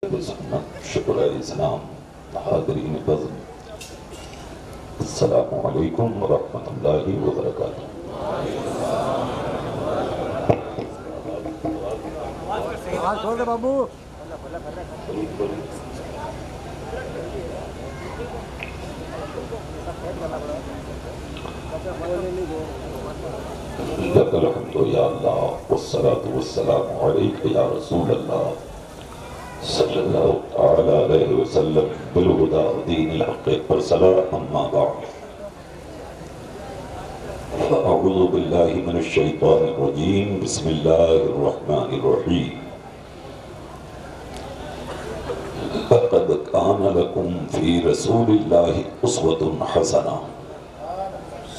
شکر اسلام حاضرین بزم، السلام علیکم ورحمۃ اللہ وبرکاتہ۔ لک الحمد یا اللہ والصلاة والسلام علیک یا رسول اللہ صلی اللہ تعالی علیہ وسلم بالہدی دین الحق ارسلا، اما بعد فاعوذ باللہ من الشیطان الرجیم، بسم اللہ الرحمن الرحیم۔ لقد کان لکم فی رسول اللہ اسوۃ حسنہ،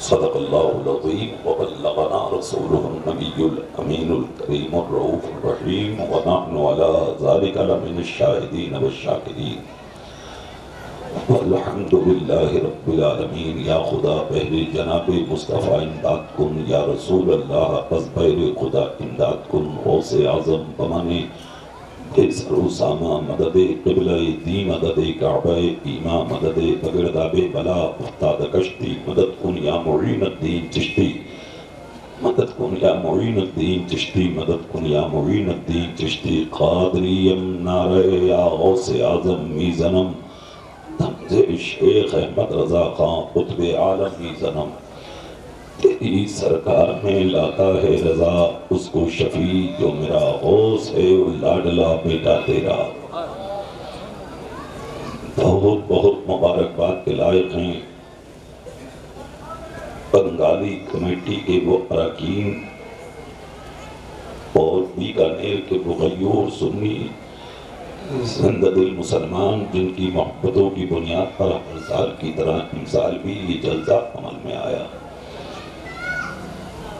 صدق اللہ العظیم وبلغنا رسولہ النبی الامین الکریم الرؤوف الرحیم، ونحن علی ذلک لمن الشاہدین والشاکرین، والحمد للہ رب العالمین۔ یا خدا بہر جناب مصطفیٰ امداد کن، یا رسول اللہ از بہر خدا امداد کن، غوث اعظم بمانے بے سر و سامہ مدد قبلہ دی، مدد کعبہ ایمہ، مدد بگرداب بلا افتاد کشتی، مدد کن یا معین الدین چشتی، مدد کن یا معین الدین چشتی، مدد کن یا معین الدین چشتی۔ قادریم نعرہ یا غوث اعظم میزنم، تمز شیخ احمد رضا خان قطب عالم میزنم، تیری سرکار میں لاتا ہے رضا، اس کو شفیع جو میرا غوث ہے، لاڈلا بیٹا تیرا۔ بہت بہت مبارکباد کے لائق ہیں بنگالی کمیٹی کے وہ اراکین اور بیکانیر کے وہ غیور سنی زندہ دل مسلمان، جن کی محبتوں کی بنیاد پر ہر سال کی طرح امسال بھی یہ جلسہ عمل میں آیا۔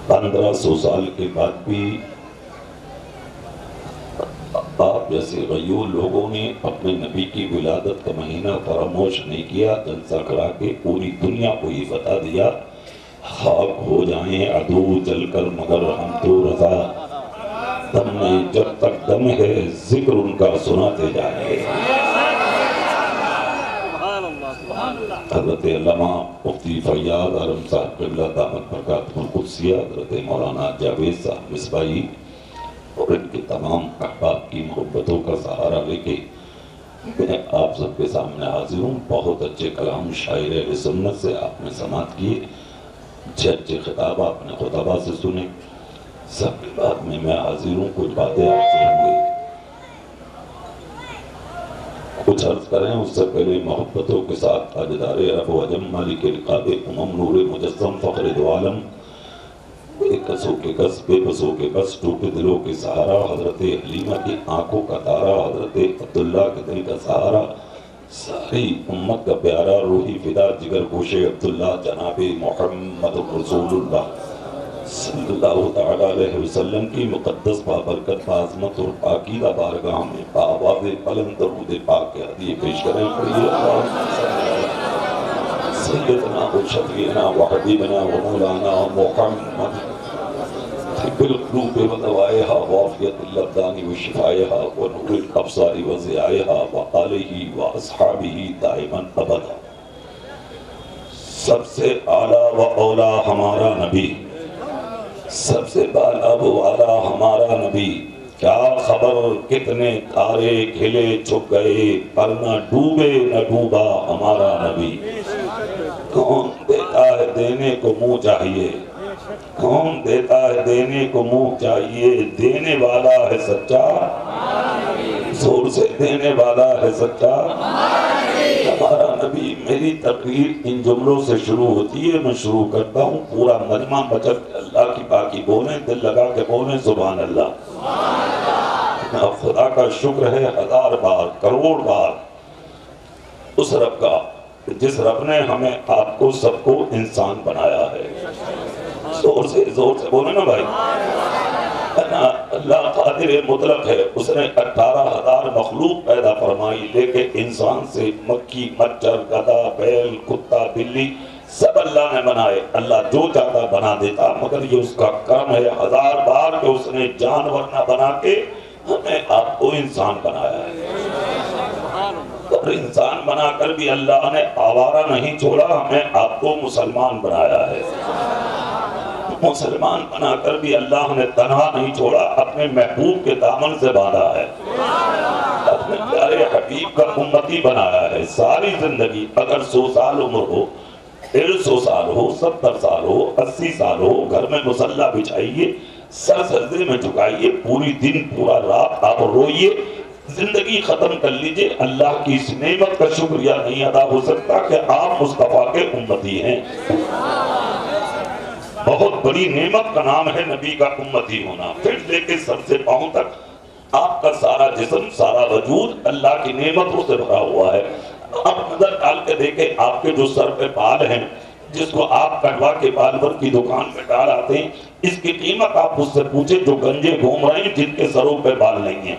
1500 سال کے بعد بھی آپ جیسے غیور لوگوں نے اپنے نبی کی ولادت کا مہینہ فراموش نہیں کیا، جلسہ کرا کے پوری دنیا کو یہ بتا دیا، خاک ہو جائیں عدو جل کر مگر ہم تو رضا، دم میں جب تک دم ہے ذکر ان کا سناتے جائیں گے۔ حضرت علامہ مفتی فیاض عالم صاحب قبلہ دامت برکاتہ القدسیہ، حضرت مولانا جاوید صاحب مصباحی اور ان کے تمام احباب کی محبتوں کا سہارا لے کے میں آپ سب کے سامنے حاضر ہوں۔ بہت اچھے کلام شاعر اہل سنت سے آپ نے سماعت کیے، اچھے اچھے خطاب آپ نے خطبہ سے سنے، سب کے بعد میں حاضر ہوں، کچھ باتیں آپ سے ہوں گی، کچھ عرض کریں۔ اس سے پہلے محبتوں کے ساتھ تاجدار عرب و عجم، مالک رقاب امم، نور مجسم، فخر دو عالم، بے کسوں کے کس، بے بسوں کے بس، ٹوٹے دلوں کے سہارا، حضرت حلیمہ کی آنکھوں کا تارا، حضرت عبداللہ کے دل کا سہارا، ساری امت کا پیارا، روحی فدا جگر گوش عبداللہ، جناب محمد رسول اللہ صلی اللہ تعالیٰ علیہ وسلم کی مقدس بابرکت بعظمت اور پاکیزہ بارگاہ میں بآواز بلند درود پاک کے ہدیے پیش کریں۔ پڑھیے اللہم سیدنا و شفیعنا و حبیبنا و مولانا محمد طب القلوب و دوائها وعافیت الابدان و شفائها و نور الابصار و ضیائها و آلہ و اصحابہ دائما ابدا۔ سب سے اعلیٰ و اولا ہمارا نبی، سب سے بالا و والا ہمارا نبی، کیا خبر کتنے تارے کھلے چھپ گئے، پر نہ ڈوبے نہ ڈوبا ہمارا نبی۔ کون دیتا ہے دینے کو منہ چاہیے، کون دیتا ہے دینے کو منہ چاہیے، دینے والا ہے سچا، زور سے دینے والا ہے سچا ہمارا نبی۔ میری تقریر ان جملوں سے شروع ہوتی ہے، میں شروع کرتا ہوں، پورا مجمع بچت اللہ کی باقی بولیں، دل لگا کے بولیں سبحان اللہ۔ خدا کا شکر ہے 1000 بار کروڑ بار اس رب کا جس رب نے ہمیں آپ کو سب کو انسان بنایا ہے۔ زور سے بولیں نا بھائی۔ اللہ قادر مطلق ہے، اس نے 18,000 مخلوق پیدا فرمائی، لیکن انسان سے مکھی، مچھر، گدھا، بیل، کتا، بلی سب اللہ نے بنائے۔ اللہ جو چاہتا بنا دیتا، مگر یہ اس کا کرم ہے 1000 بار کہ اس نے جانور نہ بنا کے ہمیں آپ کو انسان بنایا ہے۔ اور انسان بنا کر بھی اللہ نے آوارہ نہیں چھوڑا، ہمیں آپ کو مسلمان بنایا ہے۔ مسلمان بنا کر بھی اللہ نے تنہا نہیں چھوڑا، اپنے محبوب کے دامن سے باندھا ہے، اپنے پیارے حبیب کا امتی بنایا ہے۔ ساری زندگی اگر 100 سال عمر ہو، 150 سال ہو، 70 سال ہو، 80 سال ہو، گھر میں مصلی بچھائیے، سر سجدے میں جھکائیے، پوری دن پورا رات آپ روئیے، زندگی ختم کر لیجئے، اللہ کی اس نعمت کا شکریہ نہیں ادا ہو سکتا کہ آپ مصطفیٰ کے امتی ہیں۔ بہت بڑی نعمت کا نام ہے نبی کا امتی ہونا۔ پھر لے کے سر سے پاؤں تک آپ کا سارا جسم، سارا وجود اللہ کی نعمتوں سے بھرا ہوا ہے۔ آپ نظر ڈال کے دیکھیں، آپ کے جو سر پہ بال ہیں، جس کو آپ کٹوا کے بال پر کی دکان میں ڈال آتے ہیں، اس کی قیمت آپ اس سے پوچھیں جو گنجے گھوم رہے ہیں جن کے سروں پہ بال نہیں ہیں۔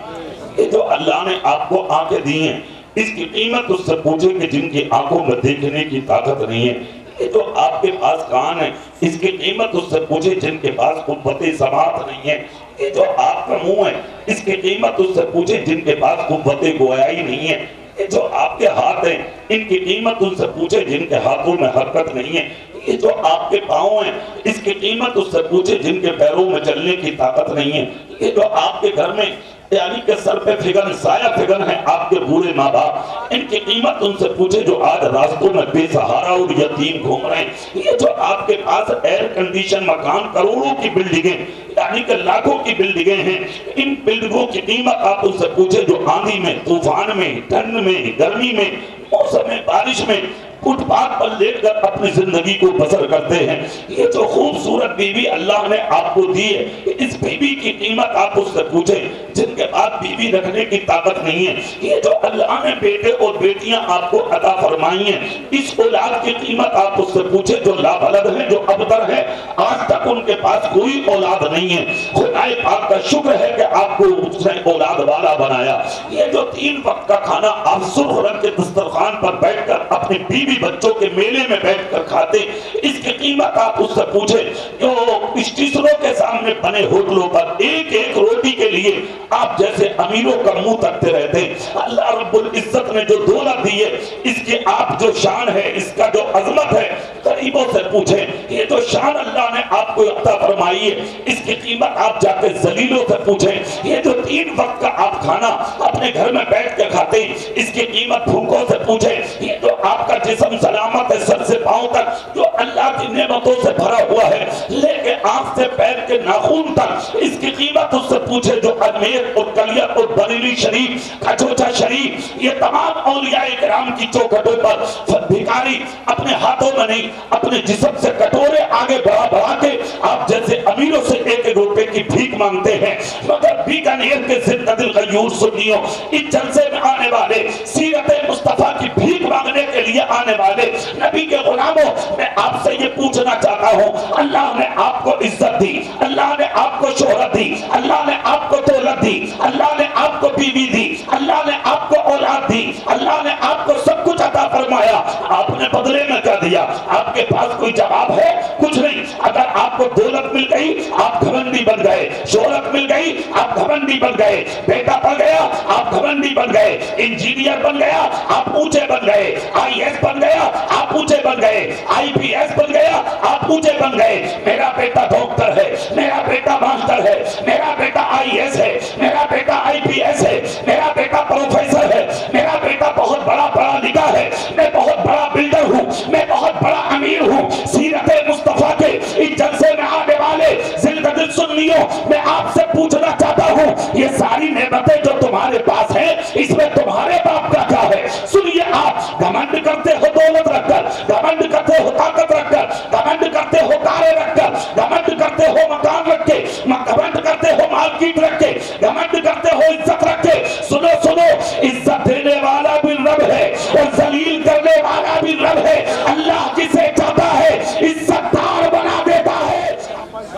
یہ جو اللہ نے آپ کو آنکھیں دی ہیں، اس کی قیمت اس سے پوچھیں کہ جن کی آنکھوں میں دیکھنے کی طاقت نہیں ہے۔ یہ جو آپ کے پاس کان ہے، اس کی قیمت اس سے پوچھیں جن کے پاس قوت سماعت نہیں ہے۔ یہ جو آپ کا منہ ہے، اس کی قیمت اس سے پوچھیں جن کے پاس قوت گویائی نہیں ہے۔ یہ جو آپ کے ہاتھ ہیں، ان کی قیمت ان سے پوچھیں جن کے ہاتھوں میں حرکت نہیں ہے۔ یہ جو آپ کے پاؤں ہیں، اس کی قیمت اس سے پوچھیں جن کے پیروں میں چلنے کی طاقت نہیں ہے۔ یہ جو آپ کے گھر میں یعنی کہ سر پہ فگن، سایہ فگن ہے آپ کے بوڑھے ماں باپ، ان کی قیمت ان سے پوچھے جو آج راستوں میں بے سہارا اور یتیم گھوم رہے ہیں۔ یہ جو آپ کے پاس ایئر کنڈیشن مکان، کروڑوں کی بلڈنگیں، یعنی کہ لاکھوں کی بلڈنگیں ہیں، ان بلڈنگوں کی قیمت آپ ان سے پوچھے جو آندھی میں، طوفان میں، ٹھنڈ میں، گرمی میں، موسم بارش میں فٹ پاتھ پر لیٹ کر اپنی زندگی کو بسر کرتے ہیں۔ یہ جو خوبصورت بیوی اللہ نے آپ کو دی ہے، اس بیوی کی قیمت آپ اس سے پوچھیں جن کے بعد بیوی رکھنے کی طاقت نہیں ہے۔ یہ جو اللہ نے بیٹے اور بیٹیاں آپ کو عطا فرمائی ہیں، اس اولاد کی قیمت آپ اس سے پوچھیں جو لابلد ہیں، جو ابتر ہیں، آج تک ان کے پاس کوئی اولاد نہیں ہے۔ خدا پاک کا شکر ہے کہ آپ کو اس نے اولاد والا بنایا۔ یہ جو 3 وقت کا کھانا آپ سرخ رنگ کے دسترخوان پر بیٹھ کر اپنی بیوی بچوں کے میلے میں بیٹھ کر کھاتے، اس کی قیمت آپ اس سے پوچھیں جو اسٹیشنوں کے سامنے بنے ہوٹلوں پر ایک ایک روٹی کے لیے آپ جیسے امیروں کا منہ تکتے رہتے ہیں۔ اللہ رب العزت نے جو دولت دی ہے، اس کی آپ جو شان ہے، اس کا جو عظمت ہے، غریبوں سے پوچھیں۔ یہ جو شان اللہ نے آپ کو عطا فرمائی ہے، اس کی قیمت آپ جا کے ذلیلوں سے پوچھیں۔ یہ جو 3 وقت کا آپ کھانا اپنے گھر میں بیٹھ کے کھاتے ہیں، اس کی قیمت بھوکوں سے پوچھیں۔ یہ جو آپ کا جسم سلامت ہے سر سے پاؤں تک، جو اللہ کی نعمتوں سے بھرا ہوا ہے، لے کے آنکھ سے پیر کے ناخن تک، اس کی قیمت اس سے پوچھے جو اجمیر اور کلیت اور بریلی شریف، کھچوچا شریف، یہ تمام اولیاء کرام کی چوکھٹوں پر بھکاری اپنے ہاتھوں میں نہیں، اپنے جسم سے کٹورے آگے بڑھا بڑھا کے آپ جیسے امیروں سے 1 روپے کی بھیک مانگتے ہیں۔ مگر بیکانیر کے زندہ دل غیور سنیوں، اس جلسے میں آنے والے، سیرت مصطفیٰ کی بھیک مانگنے کے لیے آنے والے نبی کے غلاموں، میں آپ سے یہ پوچھنا چاہتا ہوں، اللہ نے آپ کو عزت دی، اللہ نے آپ کو شہرت دی، اللہ نے آپ کو دولت دی، اللہ نے آپ کو بیوی دی، اللہ نے آپ کو اولاد دی، اللہ نے آپ کو سب کچھ عطا فرمایا، آپ نے بدلے میں کیا دیا؟ آپ کے پاس کوئی جواب ہے؟ کچھ نہیں۔ اگر آپ کو دولت مل گئی آپ گھمنڈی بن گئے، شہرت مل گئی آپ گھمنڈی بن گئے، بیٹا پڑھ گیا آپ گھمنڈی بن گئے، انجینئر بن گیا آپ اونچے بن گئے، IAS بن گیا آپ اونچے بن گئے، IPS بن گیا آپ اونچے بن گئے۔ میرا بیٹا ڈاکٹر ہے، میرا بیٹا ماسٹر ہے، میرا بیٹا IAS ہے، میرا بیٹا IPS ہے، میرا بیٹا پروفیسر ہے، میرا بیٹا بہت بڑا پڑھا لکھا ہے، میں بہت بڑا بلڈر ہوں، میں بہت بڑا امیر ہوں۔ سیرت مصطفیٰ کے اس جلسے میں آنے والے زندہ دل سنیوں، میں آپ سے پوچھنا چاہتا ہوں، یہ ساری نعمتیں جو تمہارے پاس ہیں، اس میں تمہارے باپ کا کیا ہے؟ سنیے، آپ گھمنڈ کرتے ہو دولت رکھ کر، گھمنڈ کرتے ہو طاقت رکھ کر، گھمنڈ کرتے ہو کاریں رکھ کر، گھمنڈ کرتے ہو مکان رکھ کے، گھمنڈ کرتے ہو مارکیٹ رکھ کے، گھمنڈ کرتے ہو عزت رکھ کے۔ سنو سنو، عزت دینے والا بھی رب ہے اور ذلیل کرنے والا بھی رب ہے۔ اللہ جسے چاہتا ہے عزت دار بنا دیتا ہے۔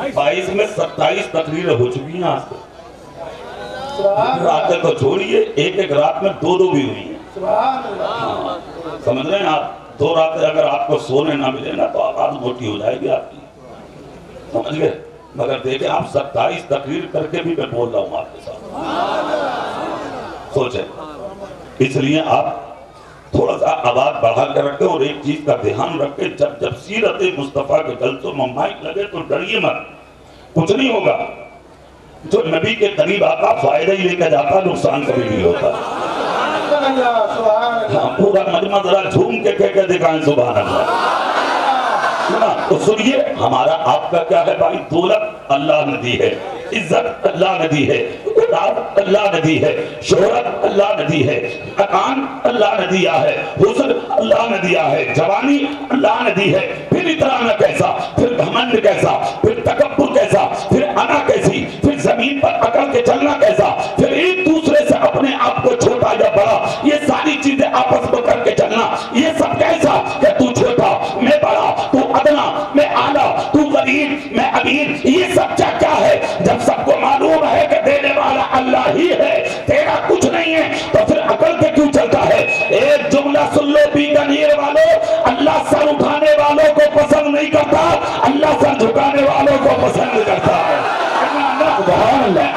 22 میں 27 تقریریں ہو چکی ہیں آج تک، راتیں تو چھوڑیے، ایک رات میں 2 بھی ہوئی ہیں۔ سمجھ رہے ہیں آپ؟ 2 راتیں اگر آپ کو سونے نہ ملے نا تو آواز موٹی ہو جائے گی آپ کی، سمجھ گئے؟ مگر دیکھیں آپ 27 تقریر کر کے بھی میں بول رہا ہوں آپ کے ساتھ، سوچیں۔ اس لیے آپ تھوڑا سا آواز بڑھا کر رکھے اور ایک چیز کا دھیان رکھے، جب سیرت مصطفیٰ کے جلسوں میں مائک لگے تو ڈریے مت، کچھ نہیں ہوگا۔ جو نبی کے قریب آتا فائدہ ہی لے کے جاتا، نقصان کبھی نہیں ہوتا۔ ہاں پورا مجمع ذرا جھوم کے کہہ کے دکھائیں سبحان اللہ۔ تو سنیے، ہمارا آپ کا کیا ہے بھائی؟ دولت اللہ نے دی ہے، عزت اللہ نے دی ہے، اقتدار اللہ نے دی ہے، شہرت اللہ نے دی ہے، مکان اللہ نے دیا ہے، حسن اللہ نے دیا ہے، جوانی اللہ نے دی ہے، پھر اترانا کیسا، پھر گھمنڈ کیسا، پھر تکبر کیسا، پھر انا کیسی، پھر زمین پر اکڑ کے چلنا کیسا، پھر ایک دوسرے سے اپنے آپ کو چھوٹا یا بڑا، یہ ساری چیزیں آپس میں کر کے چلنا، یہ سب کیسا کہ تو چھوٹا میں بڑا، تو ادنا میں اعلیٰ، تو غریب میں امیر، یہ سب کیا ہے؟ جب سب کو معلوم ہے کہ دینے والا اللہ ہی ہے، تیرا کچھ نہیں ہے، تو پھر عقل کے کیوں چلتا ہے؟ ایک جملہ سن لو بیکانیر والوں، اللہ سر اٹھانے والوں کو پسند نہیں کرتا، اللہ سر جھکانے والوں کو پسند کرتا ہے۔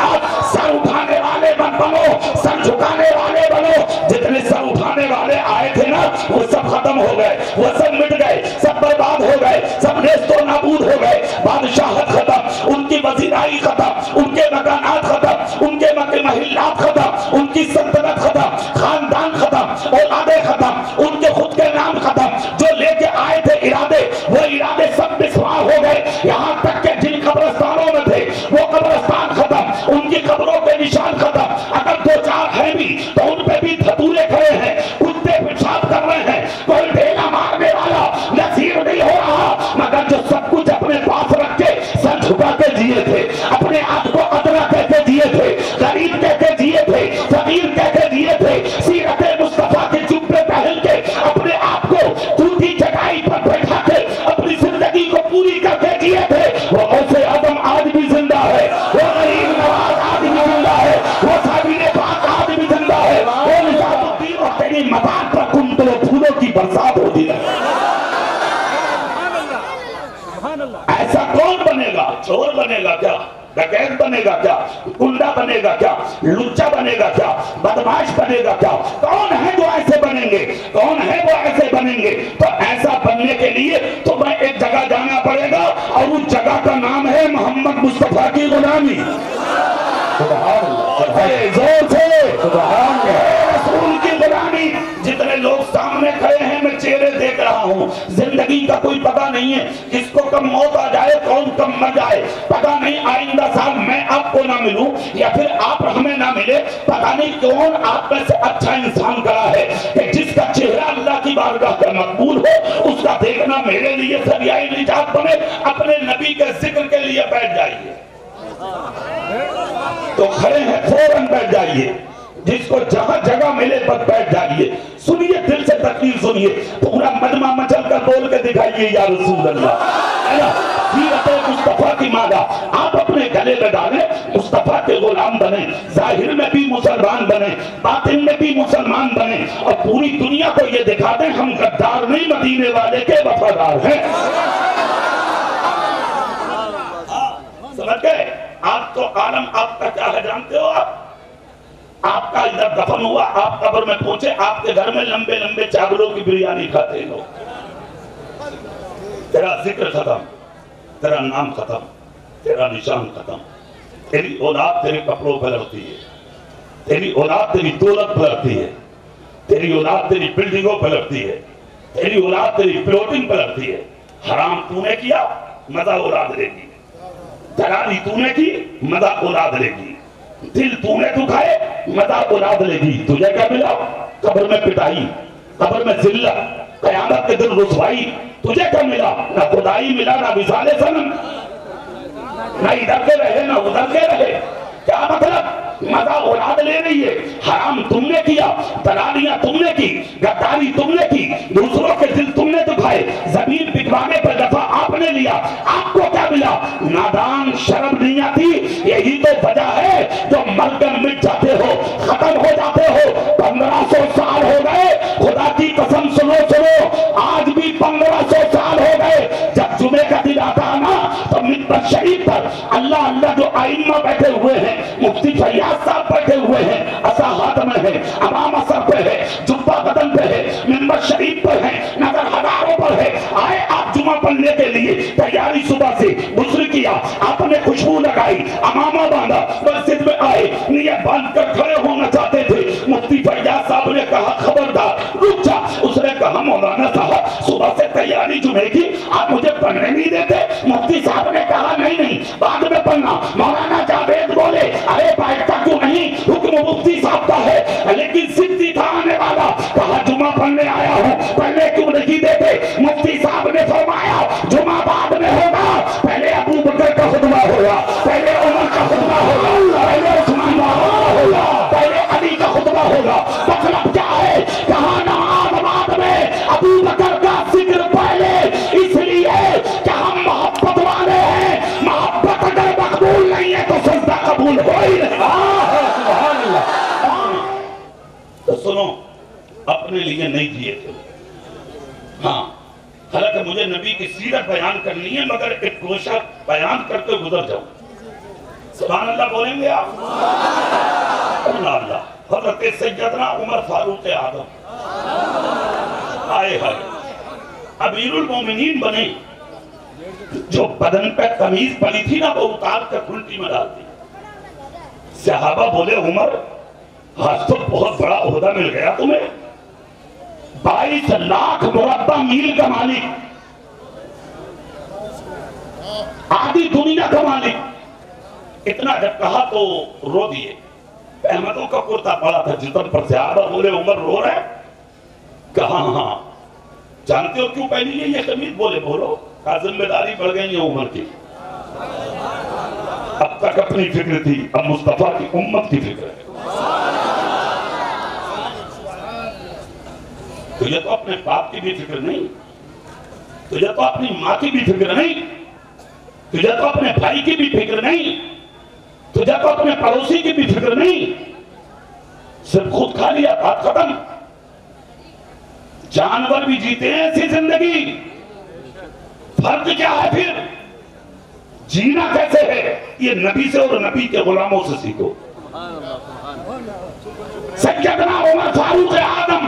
آپ سر اٹھانے والے مت بنو، سر جھکانے والے بنو۔ جتنے سر اٹھانے والے آئے تھے نا وہ سب ختم ہو گئے، وہ سب مٹ گئے، سب برباد ہو گئے، سب نیست و نابود ہو گئے۔ بادشاہت ختم، ان کی وزیرائی ختم، ان کے مکانات ختم، ان کے محلات ختم، ان کی سلطنت ختم، خاندان ختم، اولادیں ختم، ان کے خود کے نام ختم، جو لے کے آئے تھے ارادے، وہ ارادے سب مسمار ہو گئے۔ یہاں تک کہ جن قبرستانوں میں تھے وہ قبرستان ختم، ان کی قبروں کے نشان ختم۔ اگر دو چار ہیں بھی تو ان پہ بھی دھتورے کھڑے ہیں، کتے پیشاب کر رہے ہیں، کوئی ڈھیلا مارنے والا نصیب نہیں ہو رہا۔ مگر جو سب کچھ اپنے پاس رکھ کے سر جھکا کے جیے تھے، اپنے آپ کو ادنا کہہ کے جیے تھے، غریب کہہ کے جیے تھے، فقیر کہہ کے جیے تھے، سیرت مصطفیٰ کے جبے پہن کے اپنے آپ کو ٹوٹی چٹائی پر بیٹھا کے اپنی زندگی کو پوری کر کے جیے تھے، وہ غوث اعظم آج بھی زندہ ہے، وہ غریب نواز آج بھی زندہ ہے، وہ صابر پاک آج بھی زندہ ہے، وہ نظام الدین اور تیری مزار پر کنٹل و پھولوں کی برسات ہوتی ہے۔ ایسا کون بنے گا؟ چور بنے گا کیا؟ ڈکیت بنے گا کیا؟ گنڈا بنے گا کیا؟ لچا بنے گا کیا؟ بدماش بنے گا کیا؟ کون ہے جو ایسے بنیں گے؟ کون ہے وہ ایسے بنیں گے؟ تو ایسا بننے کے لیے تمہیں ایک جگہ جانا پڑے گا، اور اس جگہ کا نام ہے محمد مصطفیٰ کی غلامی۔ سبحان اللہ، زور سے سبحان اللہ، رسول کی غلامی۔ جتنے لوگ سامنے کھڑے ہیں میں چہرے دیکھ رہا ہوں، زندگی کا کوئی پتہ نہیں ہے، کس کو کب موت آ جائے، کون کب مر جائے، پتہ نہیں۔ آئندہ سال میں آپ کو نہ ملوں یا پھر آپ ہمیں نہ ملے، پتہ نہیں کون آپ میں سے اچھا انسان کھڑا ہے کہ جس کا چہرہ اللہ کی بارگاہ کا مقبول ہو، اس کا دیکھنا میرے لیے ذریعہ نجات بنے۔ اپنے نبی کے ذکر کے لیے بیٹھ جائیے، تو کھڑے ہیں فوراً بیٹھ جائیے، جس کو جہاں جگہ ملے بس بیٹھ جائیے، سنیے دل سے تقریر سنیے، پورا مجمع مچل کر بول کے دکھائیے یا رسول اللہ۔ سیرت مصطفیٰ کی مالا آپ اپنے گلے میں ڈالیں، مصطفیٰ کے غلام بنیں، ظاہر میں بھی مسلمان بنیں، باطن میں بھی مسلمان بنیں، اور پوری دنیا کو یہ دکھا دیں ہم غدار نہیں، مدینے والے کے وفادار ہیں۔ سمجھ گئے؟ آپ تو عالم آپ کا کیا ہے جانتے ہو؟ آپ کا ادھر دفن ہوا، آپ قبر میں پہنچے، آپ کے گھر میں لمبے لمبے چاولوں کی بریانی کھاتے ہیں لوگ۔ تیرا ذکر ختم، تیرا نام ختم، تیرا نشان ختم، تیری اولاد تیرے کپڑوں پہ لڑتی ہے، تیری اولاد تیری دولت پہ لڑتی ہے، تیری اولاد تیری بلڈنگوں پہ لڑتی ہے، تیری اولاد تیری پلاٹنگ پہ لڑتی ہے۔ حرام تو نے کیا، مزہ اولاد لے گی، دلالی تو نے کی، مزہ اولاد لے گی، دل تو نے دکھائے، مزہ اولاد لے گی۔ تجھے کیا ملا؟ قبر میں پٹائی، قبر میں ذلت، قیامت کے دن رسوائی۔ تجھے کیا ملا؟ نہ خدائی ملا، نہ وصال صنم، نہ ادھر کے رہے نہ ادھر کے رہے۔ کیا مطلب؟ مزہ اولاد لے رہی ہے۔ حرام تم نے کیا، دلالیاں تم نے کی، غداری تم نے کی، دوسروں کے دل تم نے دکھائے، زمین بکوانے پر دفع آپ نے لیا۔ آپ کو کیا ملا؟ نادان، شرم نہیں آتی؟ یہی تو وجہ ہے جو مر کر مٹ جاتے ہو، ختم ہو جاتے ہو۔ 1500 سال ہو گئے، خدا کی قسم سنو سنو، آج بھی 1500 سال ہو گئے۔ جب جمعے کا دن آتا ہے نا تو منبر شریف پر اللہ اللہ جو آئمہ بیٹھے ہوئے ہیں، مفتی فیاض صاحب بیٹھے ہوئے ہیں، عصا ہاتھ میں ہے، امامہ سر پہ ہے، جبہ بدن پہ ہے، کے لیے تیاری صبح سے غسل کیا، آپ نے خوشبو لگائی، امامہ باندھا، مسجد میں آئے، نیت باندھ کر کھڑے ہونا چاہتے تھے۔ مفتی فیاض صاحب نے کہا خبردار رک جا۔ اس نے کہا مولانا صاحب صبح سے تیاری جمعے کی آپ مجھے پڑھنے نہیں دیتے؟ مفتی صاحب نے کہا نہیں بعد میں پڑھنا۔ مولانا جاوید بولے ارے بیٹھتا کیوں نہیں، حکم مفتی صاحب کا ہے، لیکن سدھی تھا آنے والا، کہا جمعہ پڑھنے آیا ہوں، پڑھنے کیوں نہیں دیتے؟ مفتی صاحب نے فرمایا جمعہ بعد میں ہوگا، پہلے ابو بکر کا خطبہ ہوگا، پہلے عمر کا خطبہ ہوگا، پہلے عثمان کا خطبہ ہوگا، پہلے علی کا خطبہ ہوگا۔ مطلب کیا ہے؟ کہاں نماز بعد میں، ابو بکر کا ذکر پہلے، اس لیے کہ ہم محبت والے ہیں، محبت اگر مقبول نہیں ہے تو سجدہ قبول ہو ہی نہیں۔ سبحان اللہ۔ تو سنو، اپنے لیے نہیں جیے تھے، ہاں حالانکہ مجھے نبی کی سیرت بیان کرنی ہے، مگر ایک گوشہ بیان کرتے گزر جاؤں۔ سبحان اللہ بولیں گے آپ؟ اللہ اللہ۔ حضرت سیدنا عمر فاروق اعظم آئے ہائے امیر المومنین بنے، جو بدن پہ قمیض پڑی تھی نا وہ اتار کر کھلٹی میں ڈال دی۔ صحابہ بولے عمر آج تو بہت بڑا عہدہ مل گیا تمہیں، 22 لاکھ مربع میل کا مالک، آدھی دنیا کا مالک۔ اتنا جب کہا تو رو دیے، احمدوں کا کرتا پڑا تھا جسم پر، صحابہ بولے عمر رو رہے؟ کہا ہاں۔ جانتے ہو کیوں پہنی ہے یہ قمیض؟ بولے بولو۔ کہا ذمہ داری بڑھ گئی ہے عمر کی، اب تک اپنی فکر تھی، اب مصطفیٰ کی امت کی فکر ہے۔ تجھے تو اپنے باپ کی بھی فکر نہیں، تجھے تو اپنی ماں کی بھی فکر نہیں، تجھے تو اپنے بھائی کی بھی فکر نہیں، تجھے تو اپنے پڑوسی کی بھی فکر نہیں، صرف خود کھا لیا، بات ختم۔ جانور بھی جیتے ہیں ایسی زندگی، فرق کیا ہے پھر؟ جینا کیسے ہے؟ یہ نبی سے اور نبی کے غلاموں سے سیکھو۔ سیدنا عمر فاروق اعظم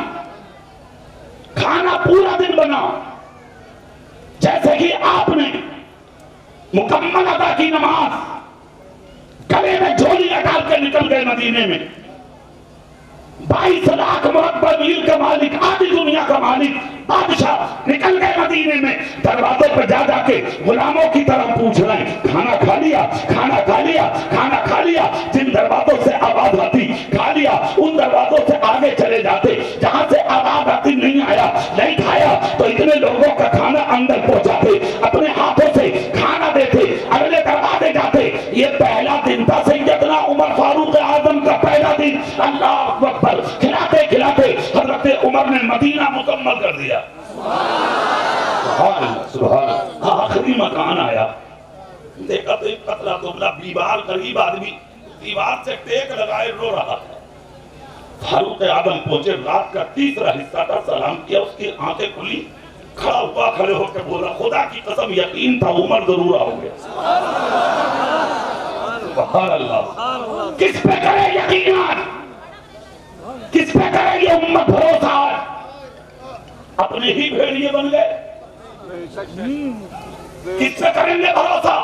کھانا پورا دن بنا، جیسے کہ آپ نے مکمل ادا کی نماز، گلے میں جھولیاں ڈال کے نکل گئے مدینے میں، 22 لاکھ مربع میل کا مالک، آدھی دنیا کا مالک، بادشاہ نکل گئے مدینے میں، دروازوں پر جا جا کے غلاموں کی طرح پوچھ رہے ہیں کھانا کھا لیا، کھانا کھا لیا، کھانا کھا لیا۔ جن دروازوں سے آواز آتی کھا لیا، ان دروازوں سے آگے چلے جاتے، جہاں سے آواز آتی نہیں آیا، نہیں کھایا تو اتنے لوگوں کا کھانا اندر پہنچاتے، اپنے ہاتھوں سے کھانا دیتے، اگلے دروازے جاتے۔ یہ پہلا دن تھا سیدنا عمر فاروق اعظم کا، پہلا دن۔ اللہ اکبر، کھلاتے کھلاتے حضرت عمر نے مدینہ مکمل کر دیا۔ سبحان اللہ سبحان اللہ۔ آخری مکان آیا، دیکھا تو ایک پتلا دبلا بیمار غریب آدمی دیوار سے ٹیک لگائے رو رہا تھا۔ فاروق اعظم پہنچے، رات کا تیسرا حصہ تھا، سلام کیا، اس کی آنکھیں کھلی، کھڑا ہوا، کھڑے ہو کے بولا خدا کی قسم یقین تھا عمر ضرور آؤ گے۔ سبحان اللہ۔ کس پہ کرے یقین آج؟ کس پہ کرے یہ امت بھروسہ؟ اپنے ہی بھیڑیے بن گئے، کس پہ کریں گے بھروسہ؟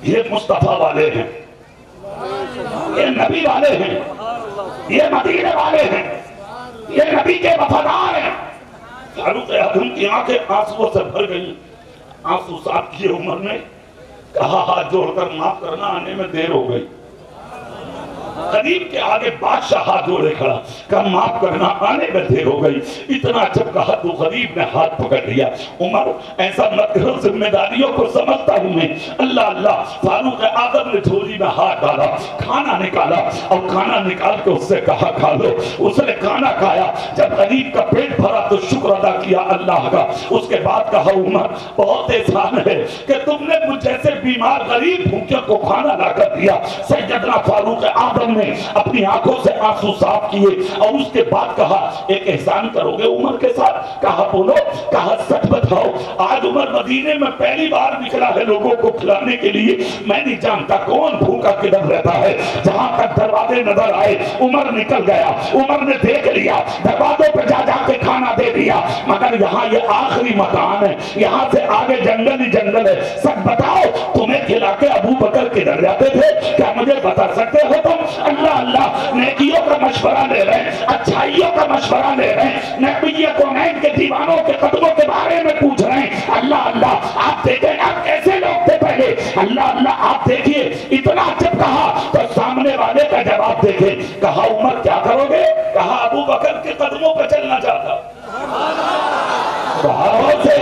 یہ مصطفیٰ والے ہیں، یہ نبی والے ہیں، یہ مدینے والے ہیں، یہ نبی کے وفادار ہیں۔ فاروق اعظم کی آنکھیں آنسوؤں سے بھر گئیں، آنسو صاف کیے عمر نے، کہا ہاتھ جوڑ کر معاف کرنا، آنے میں دیر ہو گئی۔ غریب کے آگے بادشاہ ہاتھ جوڑے کھڑا، کہا معاف کرنا، آنے میں دیر ہو گئی۔ اتنا جب کہا تو غریب نے ہاتھ پکڑ لیا، عمر ایسا مت کرو، ذمہ داریوں کو سمجھتا ہوں میں۔ اللہ اللہ۔ فاروق اعظم نے جھولی میں ہاتھ ڈالا، کھانا نکالا، اور کھانا نکال کے اس سے کہا کھا لو۔ اس نے کھانا کھایا، جب غریب کا پیٹ بھرا تو شکر ادا کیا اللہ کا۔ اس کے بعد کہا عمر بہت احسان ہے کہ تم نے مجھ جیسے بیمار غریب بھوکے کو کھانا لا کر دیا۔ سیدنا فاروق اعظم نے اپنی آنکھوں سے آنسو صاف کیے، اور اس کے بعد کہا ایک احسان کرو گے عمر کے ساتھ؟ کہا بولو، کہا سچ بتاؤ۔ آج عمر مدینے میں پہلی بار نکلا ہے لوگوں کو کھلانے کے لیے، میں نہیں جانتا کون بھوکا کدھر رہتا ہے۔ جہاں تک دروازے نظر آئے عمر نکل گیا، عمر نے دیکھ لیا، دروازوں پہ جا جا کے کھانا دے دیا، مگر یہاں یہ آخری مکان ہے، یہاں سے آگے جنگل ہی جنگل ہے، سب بتاؤ تمہیں کھلا کے ابو بکر کدھر جاتے تھے؟ کیا مجھے بتا سکتے ہو تم؟ اللہ اللہ، نیکیوں کا مشورہ لے رہے ہیں، اچھائیوں کا مشورہ لے رہے ہیں، نبی کونین کے دیوانوں کے قدموں کے بارے میں پوچھ رہے ہیں۔ اللہ اللہ، آپ دیکھیں آپ کیسے لوگ تھے پہلے، اللہ اللہ آپ دیکھیے اتنا جب کہا تو سامنے والے کا جواب دیکھیں، کہا عمر کیا کرو گے؟ کہا ابو بکر کے قدموں پہ چلنا چاہتا۔ زور سے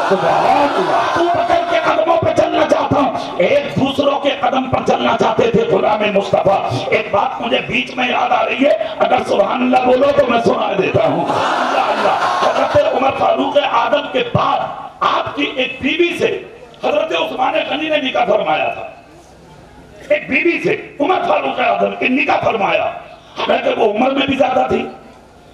ابو بکر کے قدموں پہ چلنا چاہتا ہوں، ایک دوسروں کے قدم پر چلنا چاہتے تھے غلام مصطفیٰ۔ ایک بات مجھے بیچ میں یاد آ رہی ہے، اگر سبحان اللہ بولو تو میں سنا دیتا ہوں۔ اللہ اللہ، حضرت عمر فاروق اعظم کے بعد آپ کی ایک بیوی سے حضرت عثمان غنی نے نکاح فرمایا تھا، ایک بیوی سے عمر فاروق اعظم کے نکاح فرمایا، حالانکہ وہ عمر میں بھی زیادہ تھی،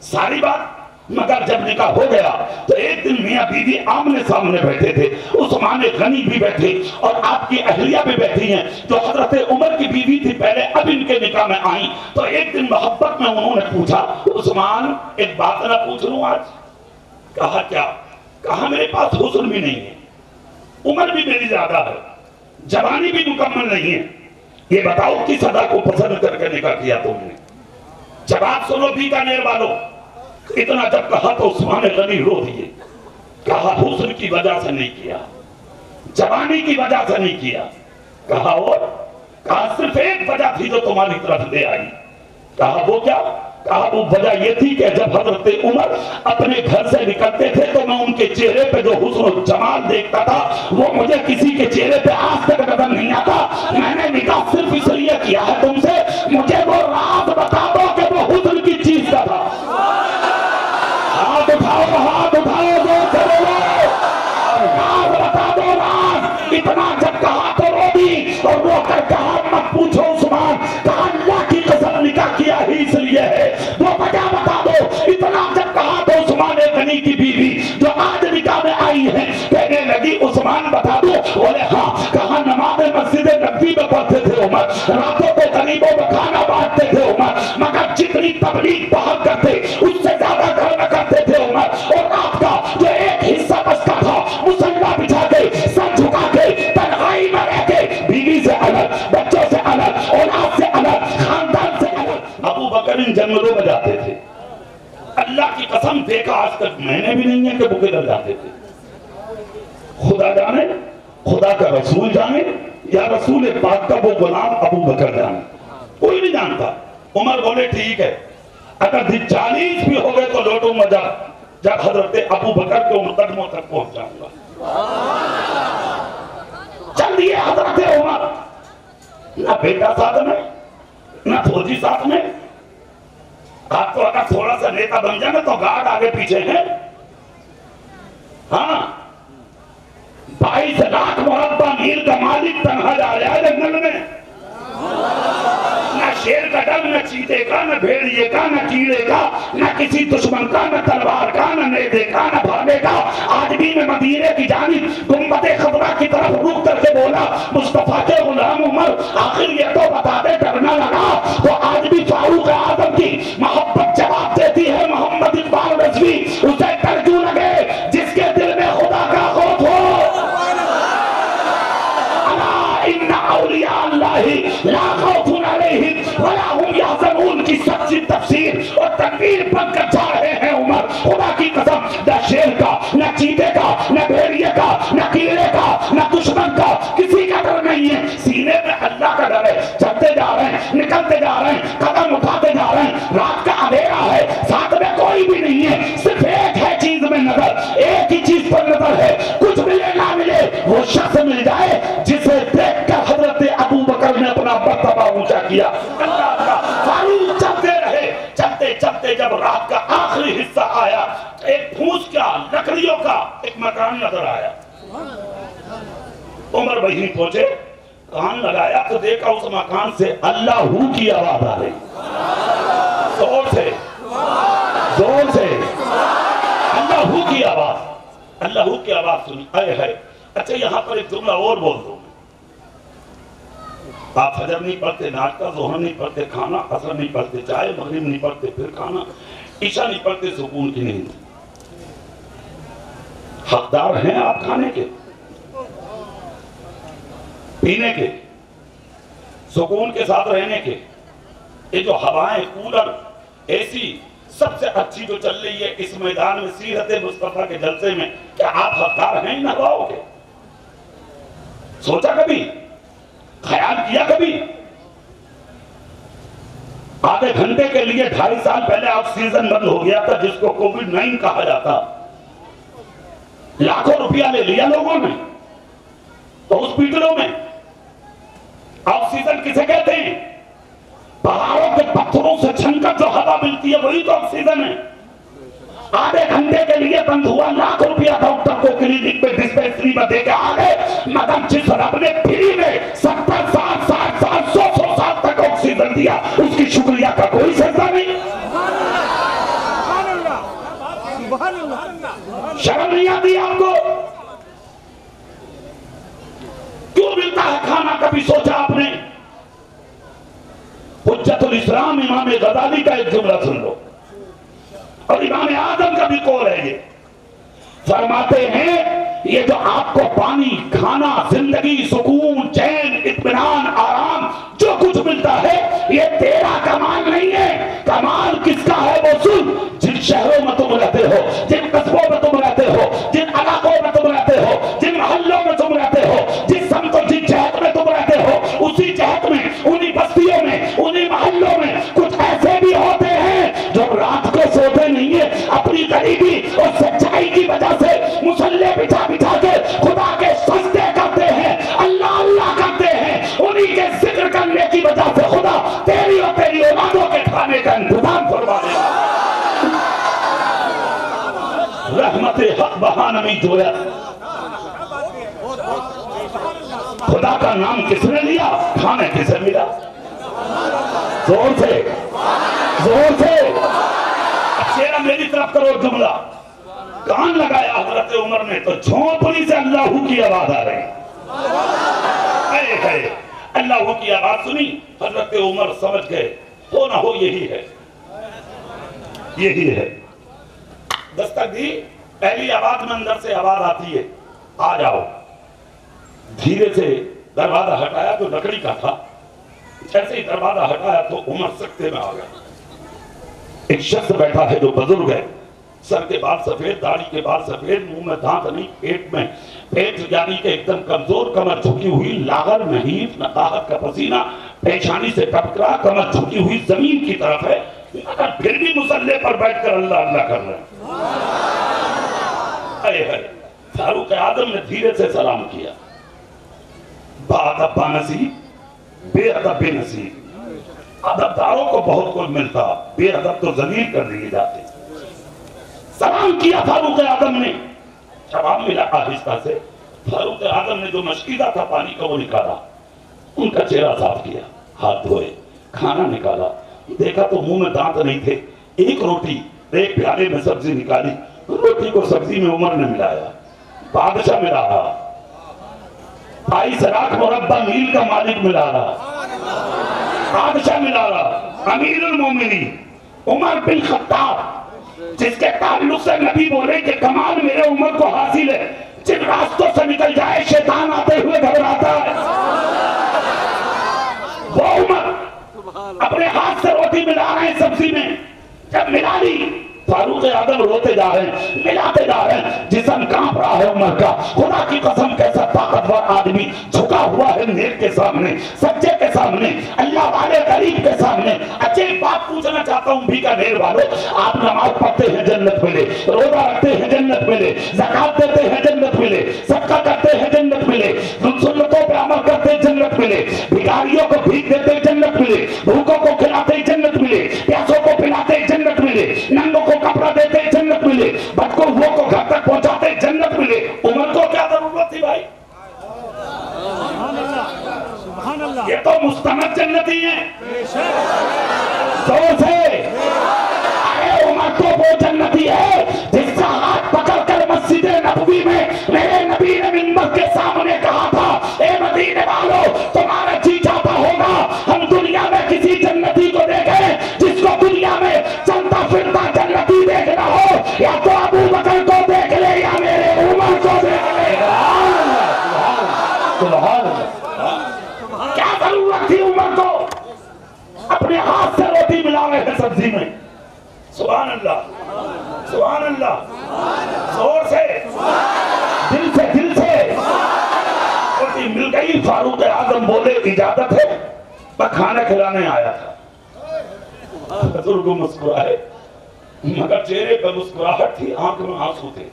ساری بات، مگر جب نکاح ہو گیا تو ایک دن میاں بیوی آمنے سامنے بیٹھے تھے، عثمان غنی بھی بیٹھے اور آپ کی اہلیہ بھی بیٹھی ہیں جو حضرت عمر کی بیوی تھی پہلے، اب ان کے نکاح میں آئیں۔ تو ایک دن محبت میں انہوں نے پوچھا، عثمان ایک بات نہ پوچھ لوں آج؟ کہا کیا؟ کہا میرے پاس حسن بھی نہیں ہے، عمر بھی میری زیادہ ہے، جوانی بھی مکمل نہیں ہے، یہ بتاؤ کس ادا کو پسند کر کے نکاح کیا تم نے؟ جواب سنو بیکانیر والوں، اتنا جب کہا تو عثمان غنی رو دیے، کہا حسن کی وجہ سے نہیں کیا، جوانی کی وجہ سے نہیں کیا، کہا اور؟ کہا صرف ایک وجہ تھی جو تمہاری طرف لے آئی۔ کہا وہ کیا؟ کہا وہ وجہ یہ تھی کہ جب حضرت عمر اپنے گھر سے نکلتے تھے تو میں ان کے چہرے پہ جو حسن و جمال دیکھتا تھا وہ مجھے کسی کے چہرے پہ آج تک نظر نہیں آتا۔ میں نے نکاح صرف اس لیے کیا ہے تم سے، مجھے وہ راز بتا دو کہ وہ حسن کی چیز کا تھا۔ ہاتھ اٹھاؤ جو چلو راز بتا دو، راز۔ اتنا جب کہا تو رو دی اور رو کر کہا مت پوچھو عثمان، کہا اللہ کی قسم نکاح کیا ہی اس لیے ہے، وہ وجہ بتا دو۔ اتنا جب کہا تو عثمان غنی کی بیوی جو آج نکاح میں آئی ہے کہنے لگی عثمان بتا دو؟ بولے ہاں۔ کہا نماز مسجد نبوی میں پڑھتے تھے عمر، راتوں کو غریبوں میں کھانا بانٹتے تھے عمر، مگر جتنی تبلیغ باہر کرتے اس سے زیادہ گھر میں کرتے تھے عمر، اور رات کا جو ایک حصہ بچتا تھا مصلا بچھا کے سر جھکا کے تنہائی میں رہ کے بیوی سے الگ، بچوں سے الگ، اولاد سے الگ، خاندان سے الگ ابو بکر ان جنگلوں میں جاتے تھے۔ اللہ کی قسم دیکھا آج تک میں نے بھی نہیں ہے کہ وہ کدھر جاتے تھے، خدا جانے، خدا کا رسول جانے یا رسول پاک کا وہ غلام ابو بکر جانے، کوئی نہیں جانتا۔ عمر بولے ٹھیک ہے، اگر 40 بھی ہو گئے تو لوٹوں میں جب حضرت ابو بکر کے ان قدموں تک پہنچ جاؤں گا۔ چل دیے حضرت عمر، نہ بیٹا ساتھ میں نہ فوجی ساتھ میں، آپ کو اگر تھوڑا سا نیتا بن جائے تو گارڈ آگے پیچھے ہیں، ہاں 22 لاکھ مربع میل کا مالک تنہا جا رہا ہے جنگل میں، نہ شیر کا ڈر، نہ چیتے کا، نہ بھیڑیے کا، نہ کیڑے کا، نہ کسی دشمن کا، نہ تلوار کا، نہ نیزے کا، نہ بھالے کا۔ آج بھی میں مدینے کی جانب گنبد خضرا کی طرف رک کر کے بولا مصطفیٰ کے غلام عمر آخر یہ تو بتا دے ڈرنا لگا؟ تو آج بھی فاروق اعظم کی محبت جواب دیتی ہے محمد اقبال رضوی، اسے ڈر کیوں لگے جس کے دل میں خدا کا خوف ہو۔ ان اولیاء اللہ لا خوف علیہم ولا هم یحزنون کی سچی تفسیر اور تکبیر بن کر جا رہے ہیں عمر۔ خدا کی قسم نہ شیر کا، نہ چیتے کا، نہ بھیڑیے کا، نہ کیڑے کا، نہ دشمن کا، کسی کا ڈر نہیں ہے، سینے میں اللہ کا ڈر ہے۔ چلتے جا رہے ہیں، نکلتے جا رہے ہیں، قدم اٹھاتے جا رہے ہیں، رات کا اندھیرا ہے، ساتھ میں کوئی بھی نہیں ہے، صرف ایک ہے چیز میں نظر، ایک ہی چیز پر نظر ہے، کچھ ملے نہ ملے وہ شخص مل جائے جسے دیکھ کر حضرت ابو بکر نے اپنا مرتبہ اونچا کیا۔ اللہ اللہ، فاروق چلتے رہے، چلتے چلتے جب رات کا آخری حصہ آیا ایک پھوس کا لکڑیوں کا ایک مکان نظر آیا، عمر وہیں پہنچے، کان لگایا تو دیکھا اس مکان سے اللہ ہو کی آواز آ رہی، زور سے زور سے اللہ ہو کی آواز، اللہ ہو کی آواز سنی، اے ہے۔ اچھا یہاں پر ایک جملہ اور بول دوں، آپ فجر نہیں پڑھتے، ناشتہ ظہر نہیں پڑھتے، کھانا عصر نہیں پڑھتے، چائے مغرب نہیں پڑھتے، پھر کھانا، عشاء نہیں پڑھتے سکون کی نیند. حقدار ہیں آپ کھانے کے، پینے کے، سکون کے ساتھ رہنے کے. یہ جو ہوائیں، کولر، اے سی سب سے اچھی جو چل رہی ہے اس میدان میں سیرت مصطفیٰ کے جلسے میں، کیا آپ حقدار ہیں ان ہواؤں کے؟ سوچا کبھی؟ خیال کیا کبھی؟ آدھے گھنٹے کے لیے 2.5 سال پہلے آکسیجن بند ہو گیا تھا جس کو کووڈ-19 کہا جاتا. لاکھوں روپیہ لے لیا لوگوں نے ہاسپٹلوں میں. آکسیجن کسے کہتے ہیں؟ پہاڑوں کے پتھروں سے چھن کر جو ہوا ملتی ہے وہی تو آکسیجن ہے. آدھے گھنٹے کے لیے بند ہوا، لاکھ روپیہ ڈاکٹر کو کلینک میں ڈسپینسری میں دے کے آگے، مگر جس رب نے فری میں 70 سال 60 سال 100 سال تک آکسیجن دیا اس کی شکریہ کا کوئی سجدہ نہیں. شرم نہیں آتی آپ کو؟ کیوں ملتا ہے کھانا؟ کبھی سوچا آپ نے؟ حجت الاسلام امام غزالی کا ایک جملہ سن لو، اور امام اعظم کا بھی قول ہے. یہ فرماتے ہیں یہ جو آپ کو پانی، کھانا، زندگی، سکون، چین، اطمینان، آرام جو کچھ ملتا ہے یہ تیرا کمال نہیں ہے. کمال کس کا ہے؟ وہ سن، جن شہروں میں تم رہتے ہو، جن قصبوں میں تم رہتے ہو، جن علاقوں میں تم رہتے ہو، جن محلوں میں تم رہتے ہو، جس سمت و جن جہت میں تم رہتے ہو، اسی جہت میں، انہی بستیوں میں، انہی محلوں میں کچھ ایسے بھی ہوتے ہیں جو رات کو سوتے نہیں ہیں، اپنی غریبی اور سچائی کی وجہ سے مصلے بچھا بچھا کے خدا کے سجدے کرتے ہیں، اللہ اللہ کرتے ہیں. انہی کے ذکر کرنے کی وجہ سے خدا تیری اور تیری اولادوں کے کھانے کا انتظام فرما دے گا. رحمت حق بہانمی جویا. خدا کا نام کس نے لیا؟ کھانے کسے ملا؟ زور سے، زور سے. چہرہ میری طرف کرو. جملہ کان لگایا حضرت عمر نے تو جھونپڑی سے اللہ کی آواز آ رہی. اے اللہ کی آواز سنی، حضرت عمر سمجھ گئے ہو نہ ہو یہی ہے، یہی ہے. دستک دی، پہلی آواز میں اندر سے آواز آتی ہے آ جاؤ. دھیرے سے دروازہ ہٹایا تو لکڑی کا تھا. جیسے ہی دروازہ ہٹایا تو عمر سکتے میں آ گیا. ایک شخص بیٹھا ہے جو بزرگ ہے، سر کے بال سفید، داڑھی کے بال سفید، منہ میں دانت نہیں، پیٹ یعنی کہ ایک دم کمزور، کمر جھکی ہوئی، لاغر، نحیف، نقاہت کا پسینہ پیشانی سے ٹپک رہا، کمر جھکی ہوئی زمین کی طرف ہے، مگر پھر بھی مصلے پر بیٹھ کر اللہ اللہ کر رہے ہیں. فاروق اعظم نے دھیرے سے سلام کیا. باادب بانصیب، بے ادب بے نصیب. ادبداروں کو بہت کچھ ملتا، بے ادب تو ذلیل کر دیے جاتے. سلام کیا فاروق اعظم نے، جواب ملا آہستہ سے. فاروق اعظم نے جو مشکیدہ تھا پانی کا وہ نکالا، ان کا چہرہ صاف کیا، ہاتھ دھوئے، کھانا نکالا. دیکھا تو منہ میں دانت نہیں تھے. ایک روٹی ایک پیالے میں سبزی نکالی، روٹی کو سبزی میں عمر نے ملایا. بادشاہ ملا رہا، بھائی سراخ مربع میل کا مالک ملا رہا، بادشاہ ملا رہا، امیر المومنین عمر بن خطاب، جس کے تعلق سے نبی بولے کہ کمال میرے عمر کو حاصل ہے، جن راستوں سے نکل جائے شیطان آتے ہوئے گھبراتا ہے. وہ عمر اپنے ہاتھ سے روٹی ملا رہے ہیں سبزی میں. جب ملا لی فاروق اعظم روتے جا رہے ہیں، ملاتے جا رہے ہیں. جسم کانپ رہا ہے عمر کا. خدا کی قسم کیسا طاقتور آدمی جھکا ہوا ہے نیک کے سامنے، سچے کے سامنے، اللہ والے غریب کے سامنے. اچھا ایک بات پوچھنا چاہتا ہوں بیکانیر والوں، آپ نماز پڑھتے ہیں جنت ملے، روزہ رکھتے ہیں جنت ملے، زکات دیتے ہیں جنت ملے، صدقہ کرتے ہیں جنت ملے، سنتوں پہ عمل کرتے ہیں جنت ملے، بھکاریوں کو بھیک دیتے ہیں جنت ملے، بھوکوں کو کھلاتے ہیں جنت ملے، پیاسوں کو پلاتے ہیں جنت ملے، ننگوں کو کپڑا دیتے جنت ملے، بدکوفوں کو گھر تک پہنچاتے جنت ملے. عمر کو کیا ضرورت تھی بھائی؟ یہ تو مستند جنتی ہیں. زور سے ارے عمر تو وہ جنتی ہے جس کا ہاتھ پکڑ کر مسجد نبوی میں میرے نبی نے منبر کے سامنے کہا تھا، اے مدینے والوں تمہارا جی چاہتا ہوگا ہم دنیا میں کسی جنتی کو دیکھیں جس کو دنیا میں چلتا پھرتا جنت یا تو ابو بکر کو دیکھ لے یا میرے عمر کو دیکھ لے. سبحان اللہ. کیا ضرورت تھی عمر کو اپنے ہاتھ سے روٹی ملا رہے ہیں سبزی میں؟ سبحان اللہ سبحان اللہ. زور سے دل سے دل سے روٹی مل گئی. فاروق اعظم بولے اجازت ہے میں کھانا کھلانے آیا تھا. بزرگ مسکرائے مگر چہرے پر مسکراہٹ تھی, آنکھ میں آنسو تھے.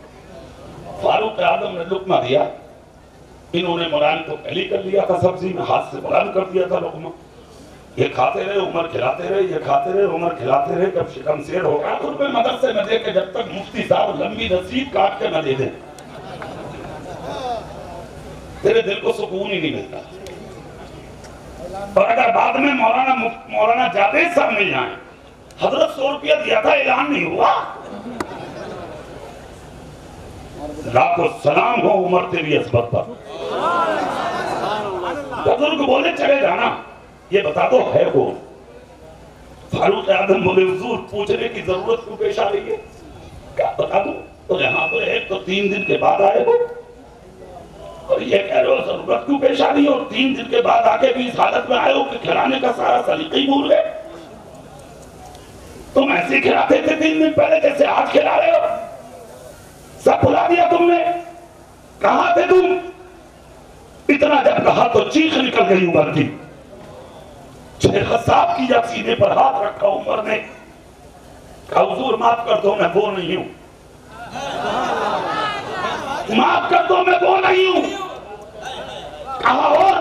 فاروق اعظم نے لقمہ دیا, انہوں نے مران کو پہلی کر لیا تھا سبزی میں, ہاتھ سے مران کر دیا تھا لقمہ. یہ کھاتے رہے عمر کھلاتے رہے, یہ کھاتے رہے عمر کھلاتے رہے. جب شکم سیر ہو گیا خود میں مدرسے میں دے کے جب تک مفتی صاحب لمبی رسید کاٹ کے نہ دے دیں تیرے دل کو سکون ہی نہیں ملتا. اور اگر بعد میں مولانا جاوید صاحب مل جائیں, حضرت 100 روپیہ دیا تھا اعلان نہیں ہوا. لاکھوں سلام ہو عمر تیری عصمت پر. بزرگ بولے چلے جانا, یہ بتا دو ہے کون؟ فاروق اعظم بولے حضور پوچھنے کی ضرورت کیوں پیش آ رہی ہے؟ کیا بتا دوں؟ تو یہاں پر ایک تو 3 دن کے بعد آئے ہو اور یہ کہہ رہے ہو ضرورت کیوں پیش آ رہی ہے, اور 3 دن کے بعد آ کے بھی اس حالت میں آئے ہو کہ کھلانے کا سارا سلیقہ ہی بھول گئے. تم ایسے کھلاتے تھے 3 دن پہلے جیسے آج کھلا رہے ہو. سب بھلا دیا تم نے. کہاں تھے تم؟ اتنا جب کہا تو چیخ نکل گئی عمر کی. خصاب کیا سینے پر ہاتھ رکھا عمر نے, کہا حضور معاف کر دو میں وہ نہیں ہوں, معاف کر دو میں وہ نہیں ہوں. کہا اور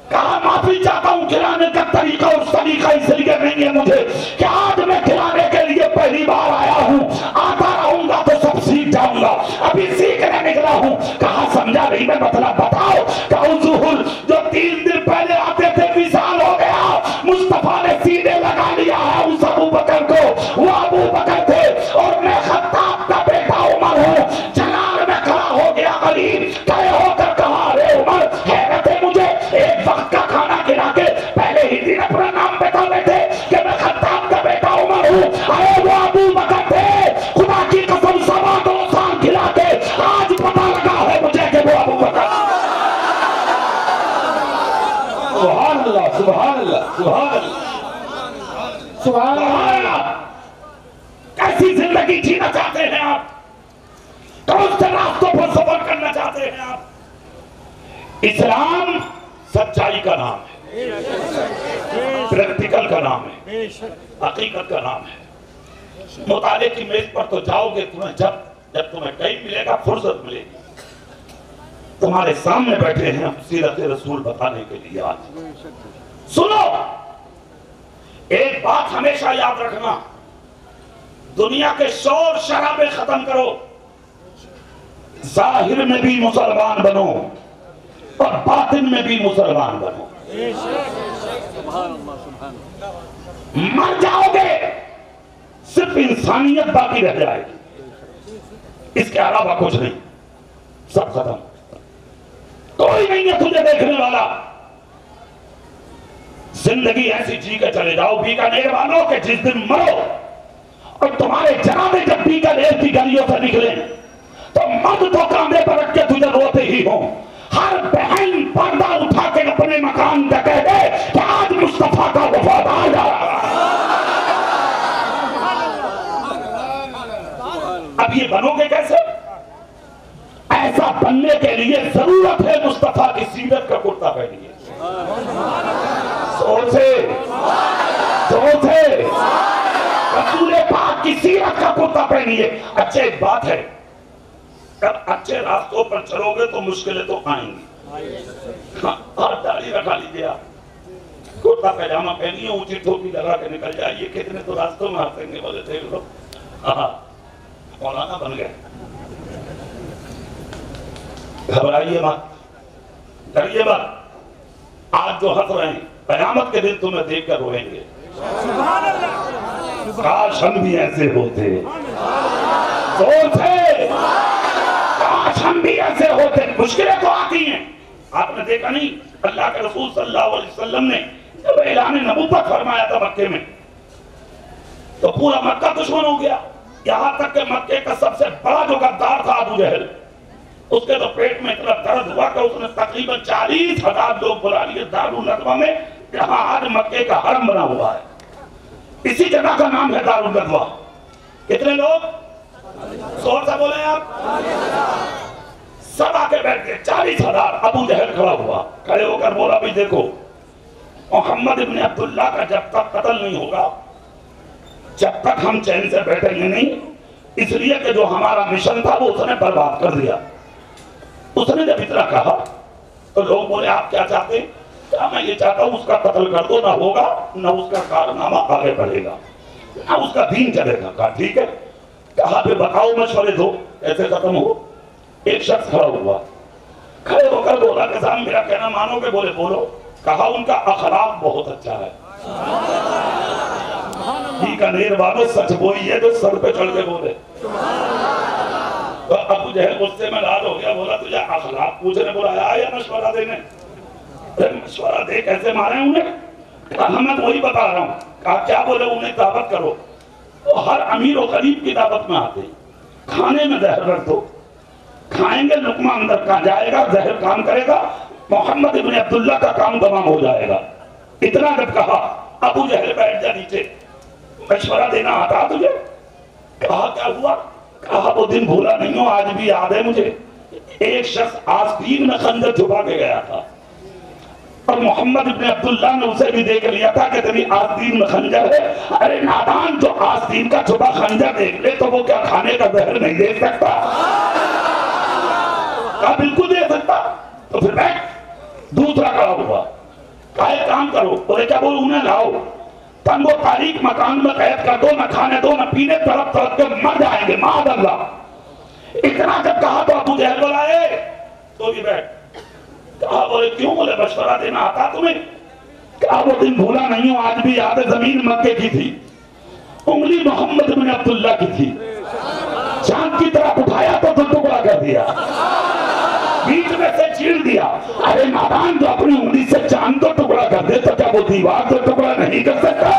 کہا معافی چاہتا ہوں, کھلانے کا طریقہ اس طریقہ اس لیے نہیں ہے مجھے کہ آج میں کھلانے کے لیے پہلی بار آیا ہوں, آتا رہوں گا تو سب سیکھ جاؤں گا, ابھی سیکھنے نکلا ہوں. کہا سمجھا نہیں میں مطلب بتاؤ. کہا حضور جو 3 دن پہلے آتے تھے وصال ہو گیا, مصطفیٰ نے سینے لگا لیا ہے اس ابو بکر کو. وہ ابو بکر تھے اور میں خطاب کا بیٹا عمر ہوں. جلال میں کھڑا ہو گیا غریب, کھڑے ہو کر کہا رے عمر حیرت ہے مجھے, ایک وقت کا کھانا کھلا کے پہلے ہی دن اپنا نام بتا بیٹھے کہ میں خطاب کا بیٹا عمر ہوں. ارے وہ ابو بکر تھے, خدا کی قسم 2 سال کھلا کے آج پتہ لگا ہے مجھے کہ وہ ابو بکر. سبحان اللہ سبحان اللہ سبحان اللہ سبحان اللہ. کیسی زندگی جینا چاہتے ہیں آپ؟ کون سے راستوں پر سفر کرنا چاہتے ہیں آپ؟ اسلام سچائی کا نام ہے, پریکٹیکل کا نام ہے, حقیقت کا نام ہے. مطالعے کی میز پر تو جاؤ گے تمہیں جب تمہیں ٹائم ملے گا, فرصت ملے گی. تمہارے سامنے بیٹھے ہیں ہم سیرت رسول بتانے کے لیے. آج سنو, ایک بات ہمیشہ یاد رکھنا, دنیا کے شور شرابے ختم کرو, ظاہر میں بھی مسلمان بنو اور باطن میں بھی مسلمان بنو. مر جاؤ گے صرف انسانیت باقی رہ جائے گی, اس کے علاوہ کچھ نہیں, سب ختم. کوئی نہیں ہے تجھے دیکھنے والا. زندگی ایسی جی کے چلے جاؤ بیکانیر والوں کہ جس دن مرو اور تمہارے جنازے جب بیکانیر کی گلیوں سے نکلے تو مرد تو کاندھے پر رکھ کے تجھے روتے ہی ہوں. ہر بہن پردہ اٹھا کے اپنے مکان پہ کہہ دے کہ آج مصطفیٰ کا وفات آ جا رہا. اب یہ بنو گے کیسے؟ ایسا بننے کے لیے ضرورت ہے مصطفیٰ کی سیرت کا کرتا پہنیے. سوچے رسول پاک کی سیرت کا کرتا پہنیے. اچھا ایک بات ہے, جب اچھے راستوں پر چلو گے تو مشکلیں تو آئیں گی. اور داڑھی رکھا لیجیے, آپ کرتا پیجامہ پہنیے, اونچی ٹوپی لگا کے نکل جائیے. کتنے تو راستوں میں آتے ہیں بولے تھے لوگ مولانا بن گئے. گھبرائیے مت, ڈریے مت. آج جو ہنس رہے ہیں قیامت کے دن تمہیں دیکھ کر روئیں گے. کاش ہم بھی ایسے ہوتے, کاش ہم بھی ایسے ہوتے. مشکلیں تو آتی ہیں, آپ نے دیکھا نہیں اللہ کے رسول صلی اللہ علیہ وسلم نے جب اعلان نبوت فرمایا تھا مکے میں تو پورا مکہ دشمن ہو گیا. یہاں تک کہ مکے کا سب سے بڑا جو غدار تھا ابو جہل، اس کے تو پیٹ میں اتنا درد ہوا کہ اس نے تقریباً 40,000 لوگ بلا لیے دارالندوہ میں، جہاں آج مکے کا حرم بنا ہوا ہے۔ اسی جگہ کا نام ہے دارالندوہ۔ کتنے لوگ؟ زور سے بولیں آپ۔ سب آ کے بیٹھ گئے، 40,000۔ ابو جہل کھڑا ہوا، کھڑے ہو کر بولا بھی دیکھو محمد ابن عبداللہ کا جب تک قتل نہیں ہوگا، جب تک ہم چین سے بیٹھیں گے نہیں، اس لیے کہ جو ہمارا مشن تھا وہ اس نے برباد کر دیا۔ اس نے جب اتنا کہا تو لوگ بولے آپ کیا چاہتے ہیں؟ کہا میں یہ چاہتا ہوں اس کا قتل کر دو، نہ ہوگا نہ اس کا کارنامہ آگے بڑھے گا، نہ اس کا دین چلے گا۔ کہا ٹھیک ہے۔ کہا پھر بتاؤ مشورے دو ایسے ختم ہو۔ ایک شخص کھڑا ہوا، کھڑے ہو کر بولا کہ صاحب میرا کہنا مانو گے؟ بولے بولو۔ کہا ان کا اخلاق بہت اچھا ہے۔ بیکانیر والوں سچ وہی ہے جو سر پہ چڑھ کے بولے۔ تو ابو جہل غصے میں لال ہو گیا، بولا تجھے اخلاق پوچھنے بلایا یا مشورہ دینے؟ مشورہ دے کیسے مارے انہیں؟ کہا میں تو وہی بتا رہا ہوں۔ کہا کیا؟ بولے انہیں دعوت کرو۔ وہ ہر امیر و غریب کی دعوت میں آتے، کھانے میں زہر رکھ دو، کھائیں گے لقمہ اندر کا جائے گا، زہر کام کرے گا، محمد ابن عبداللہ کا کام تمام ہو جائے گا۔ اتنا جب کہا ابو جہل بیٹھ جا نیچے، مشورہ دینا آتا تجھے؟ کہا کیا ہوا؟ کہا وہ دن بھولا نہیں ہوں، آج بھی یاد ہے مجھے۔ ایک شخص آستین میں خنجر چھپا کے گیا تھا، اور محمد ابن عبداللہ نے اسے بھی دیکھ لیا تھا کہ تیری آستین میں خنجر ہے۔ ارے نادان، جو آستین کا چھپا خنجر دیکھ لے تو وہ کیا کھانے کا زہر نہیں دیکھ سکتا؟ کہا بالکل دیکھ سکتا۔ تو پھر بیٹھ۔ دوسرا کھڑا ہوا، کہا ایک کام کرو۔ بولے کیا؟ بولو انہیں لاؤ، تنگ و تاریک مکان میں قید کر دو، نہ کھانے دو نہ پینے، تڑپ تڑپ کے مر جائیں گے معاذ اللہ۔ اتنا جب کہا تو ابو جہل بولا اے تو بھی بیٹھ۔ کہا بولے کیوں؟ بولے مشورہ دینا آتا تمہیں؟ کہا وہ دن بھولا نہیں ہوں، آج بھی یاد ہے۔ زمین مکے کی تھی، انگلی محمد بن عبداللہ کی تھی، چاند کی طرف اٹھایا تو دو ٹکڑا کر دیا، بیچ میں سے چیر دیا۔ ارے نادان، جو اپنی انگلی سے چاند کو ٹکڑا کر دے تو کیا وہ دیوار کو ٹکڑا نہیں کر سکتا؟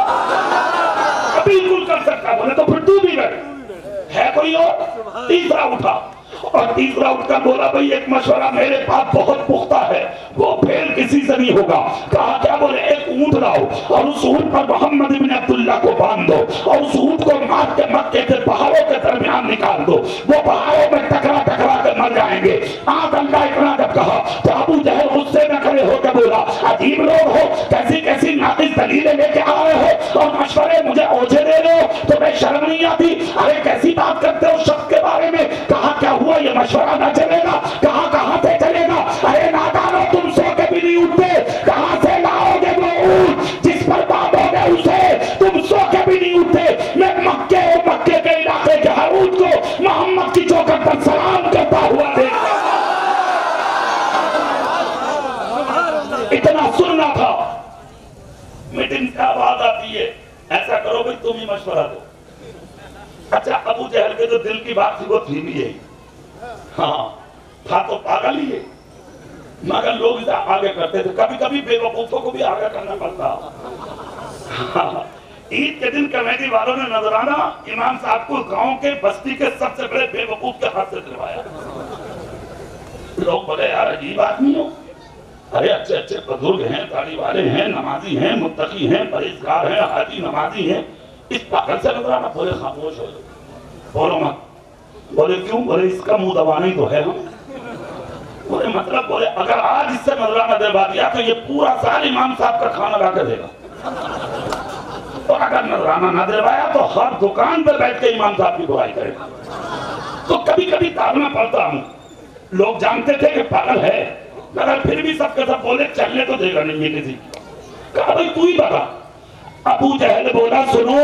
بالکل کر سکتا۔ بولے تو پھر تو بھی بیٹھ۔ ہے کوئی اور؟ تیسرا اٹھا، اور تیسرا اٹھ کر بولا بھئی ایک مشورہ میرے پاس بہت پختہ ہے، وہ پھیل کسی سے نہیں ہوگا۔ کہا کیا؟ بولے ایک اونٹ لاؤ، اور اس اونٹ پر محمد ابن عبداللہ کو باندھ دو، اور اس اونٹ کو مار کے مکے کے پہاڑوں کے درمیان نکال دو، وہ پہاڑوں میں ٹکرا ٹکرا کے مر جائیں گے۔ آج اللہ اتنا جب کہا تو ابو جہل غصے میں کھڑے ہو کے بولا عجیب لوگ ہو، کیسی کیسی ناقص دلیلیں لے کے آ رہے ہو اور مشورے مجھے اوجھے دے رہے ہو، تمہیں شرم نہیں آتی؟ ارے کیسی بات کرتے ہو شخص کے بارے میں؟ کہا کیا ہوا؟ یہ مشورہ نہ چلے گا؟ کہا کہاں سے چلے گا؟ ارے نادانو، تم سو کے بھی نہیں اٹھتے، کہاں سے لاؤ گے وہ اونٹ جس پر باندھو گے اسے؟ تم سو کے بھی نہیں اٹھتے۔ میں مکے اور مکے کے علاقے کے ہر اونٹ کو محمد کی چوکھٹ پر سلام کرتا ہوا دیکھا۔ اتنا سننا تھا۔ میٹنگ سے آواز آتی ہے ایسا کرو بھئی تم ہی مشورہ دو۔ اچھا، ابو جہل کے جو دل کی بات تھی وہ تھی بھی یہی، ہاں تھا تو پاگل ہی ہے، مگر لوگ اسے آگے کرتے تھے۔ کبھی کبھی بے وقوفوں کو بھی آگے کرنا پڑتا۔ عید کے دن کمیٹی والوں نے نذرانہ امام صاحب کو گاؤں کے بستی کے سب سے بڑے بے وقوف کے ہاتھ سے دلوایا۔ لوگ بولے یار عجیب آدمی ہو، ارے اچھے اچھے بزرگ ہیں، داڑھی والے ہیں، نمازی ہیں، متقی ہیں، پرہیزگار ہیں، حاجی نمازی ہیں، اس پاگل سے نذرانہ؟ بولے خاموش ہو جاؤ، بولو مت۔ بولے کیوں؟ بولے اس کا منہ دبانا ہی تو ہے ہم۔ بولے مطلب؟ بولے اگر آج اس سے نذرانہ دلوا دیا تو یہ پورا سال امام صاحب کا کھانا لا کے دے گا، اور اگر نذرانہ نہ دلوایا تو ہر دکان پہ بیٹھ کے امام صاحب کی دعائی کرے گا۔ تو کبھی کبھی تارنا پڑتا ہوں، لوگ جانتے تھے کہ پاگل ہے، مگر پھر بھی سب کے سب بولے چلنے تو دے گا نہیں یہ کسی۔ کہا بھئی تو ہی بتا۔ ابو جہل بولا سنو،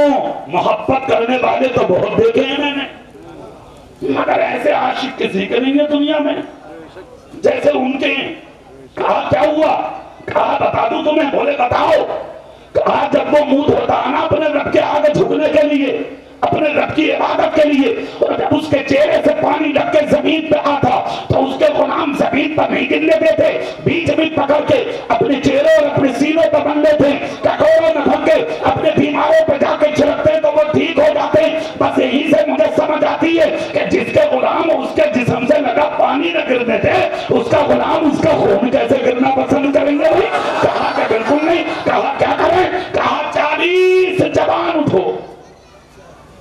محبت کرنے والے تو بہت دیکھے ہیں میں نے، مگر ایسے عاشق کسی کے نہیں ہے دنیا میں جیسے ان کے ہیں۔ کہا کیا ہوا؟ کہا بتا دوں تمہیں؟ بولے بتاؤ۔ کہا جب وہ منہ دھوتا آنا اپنے رب کے آگے جھکنے کے لیے، اپنے رب کی عبادت کے لیے، اور جب اس کے چہرے سے پانی لگ کے زمین پہ آتا تو اس کے غلام زمین پر نہیں گرنے دیتے، بیچ میں پکڑ کے اپنے چہرے اور اپنے سینوں پر بن لیتے، کٹوروں میں بھر کے اپنے بیماروں پہ جا کے چھڑکتے تو وہ ٹھیک ہو جاتے۔ بس یہیں سے مجھے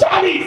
40।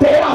13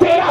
13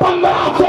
1500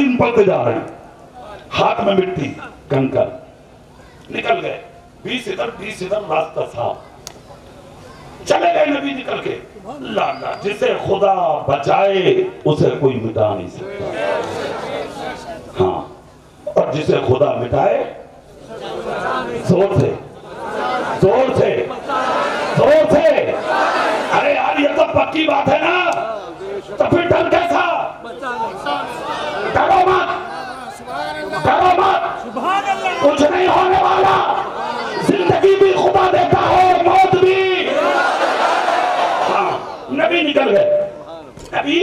یاسین پڑھتے جا رہے ہیں، ہاتھ میں مٹی کنکر، نکل گئے 20 ادھر راستہ صاف، چلے گئے نبی نکل کے. اللہ اللہ، جسے خدا بچائے اسے کوئی مٹا نہیں سکتا. ہاں، اور جسے خدا مٹائے زور سے زور سے زور سے. ارے یار یہ تو پکی بات ہے نا، تو پھر ڈر کیسا؟ ڈرو مت، ڈرو مت، کچھ نہیں ہونے والا. زندگی بھی خدا دیتا ہے، موت بھی. ہاں، نبی نکل گئے، نبی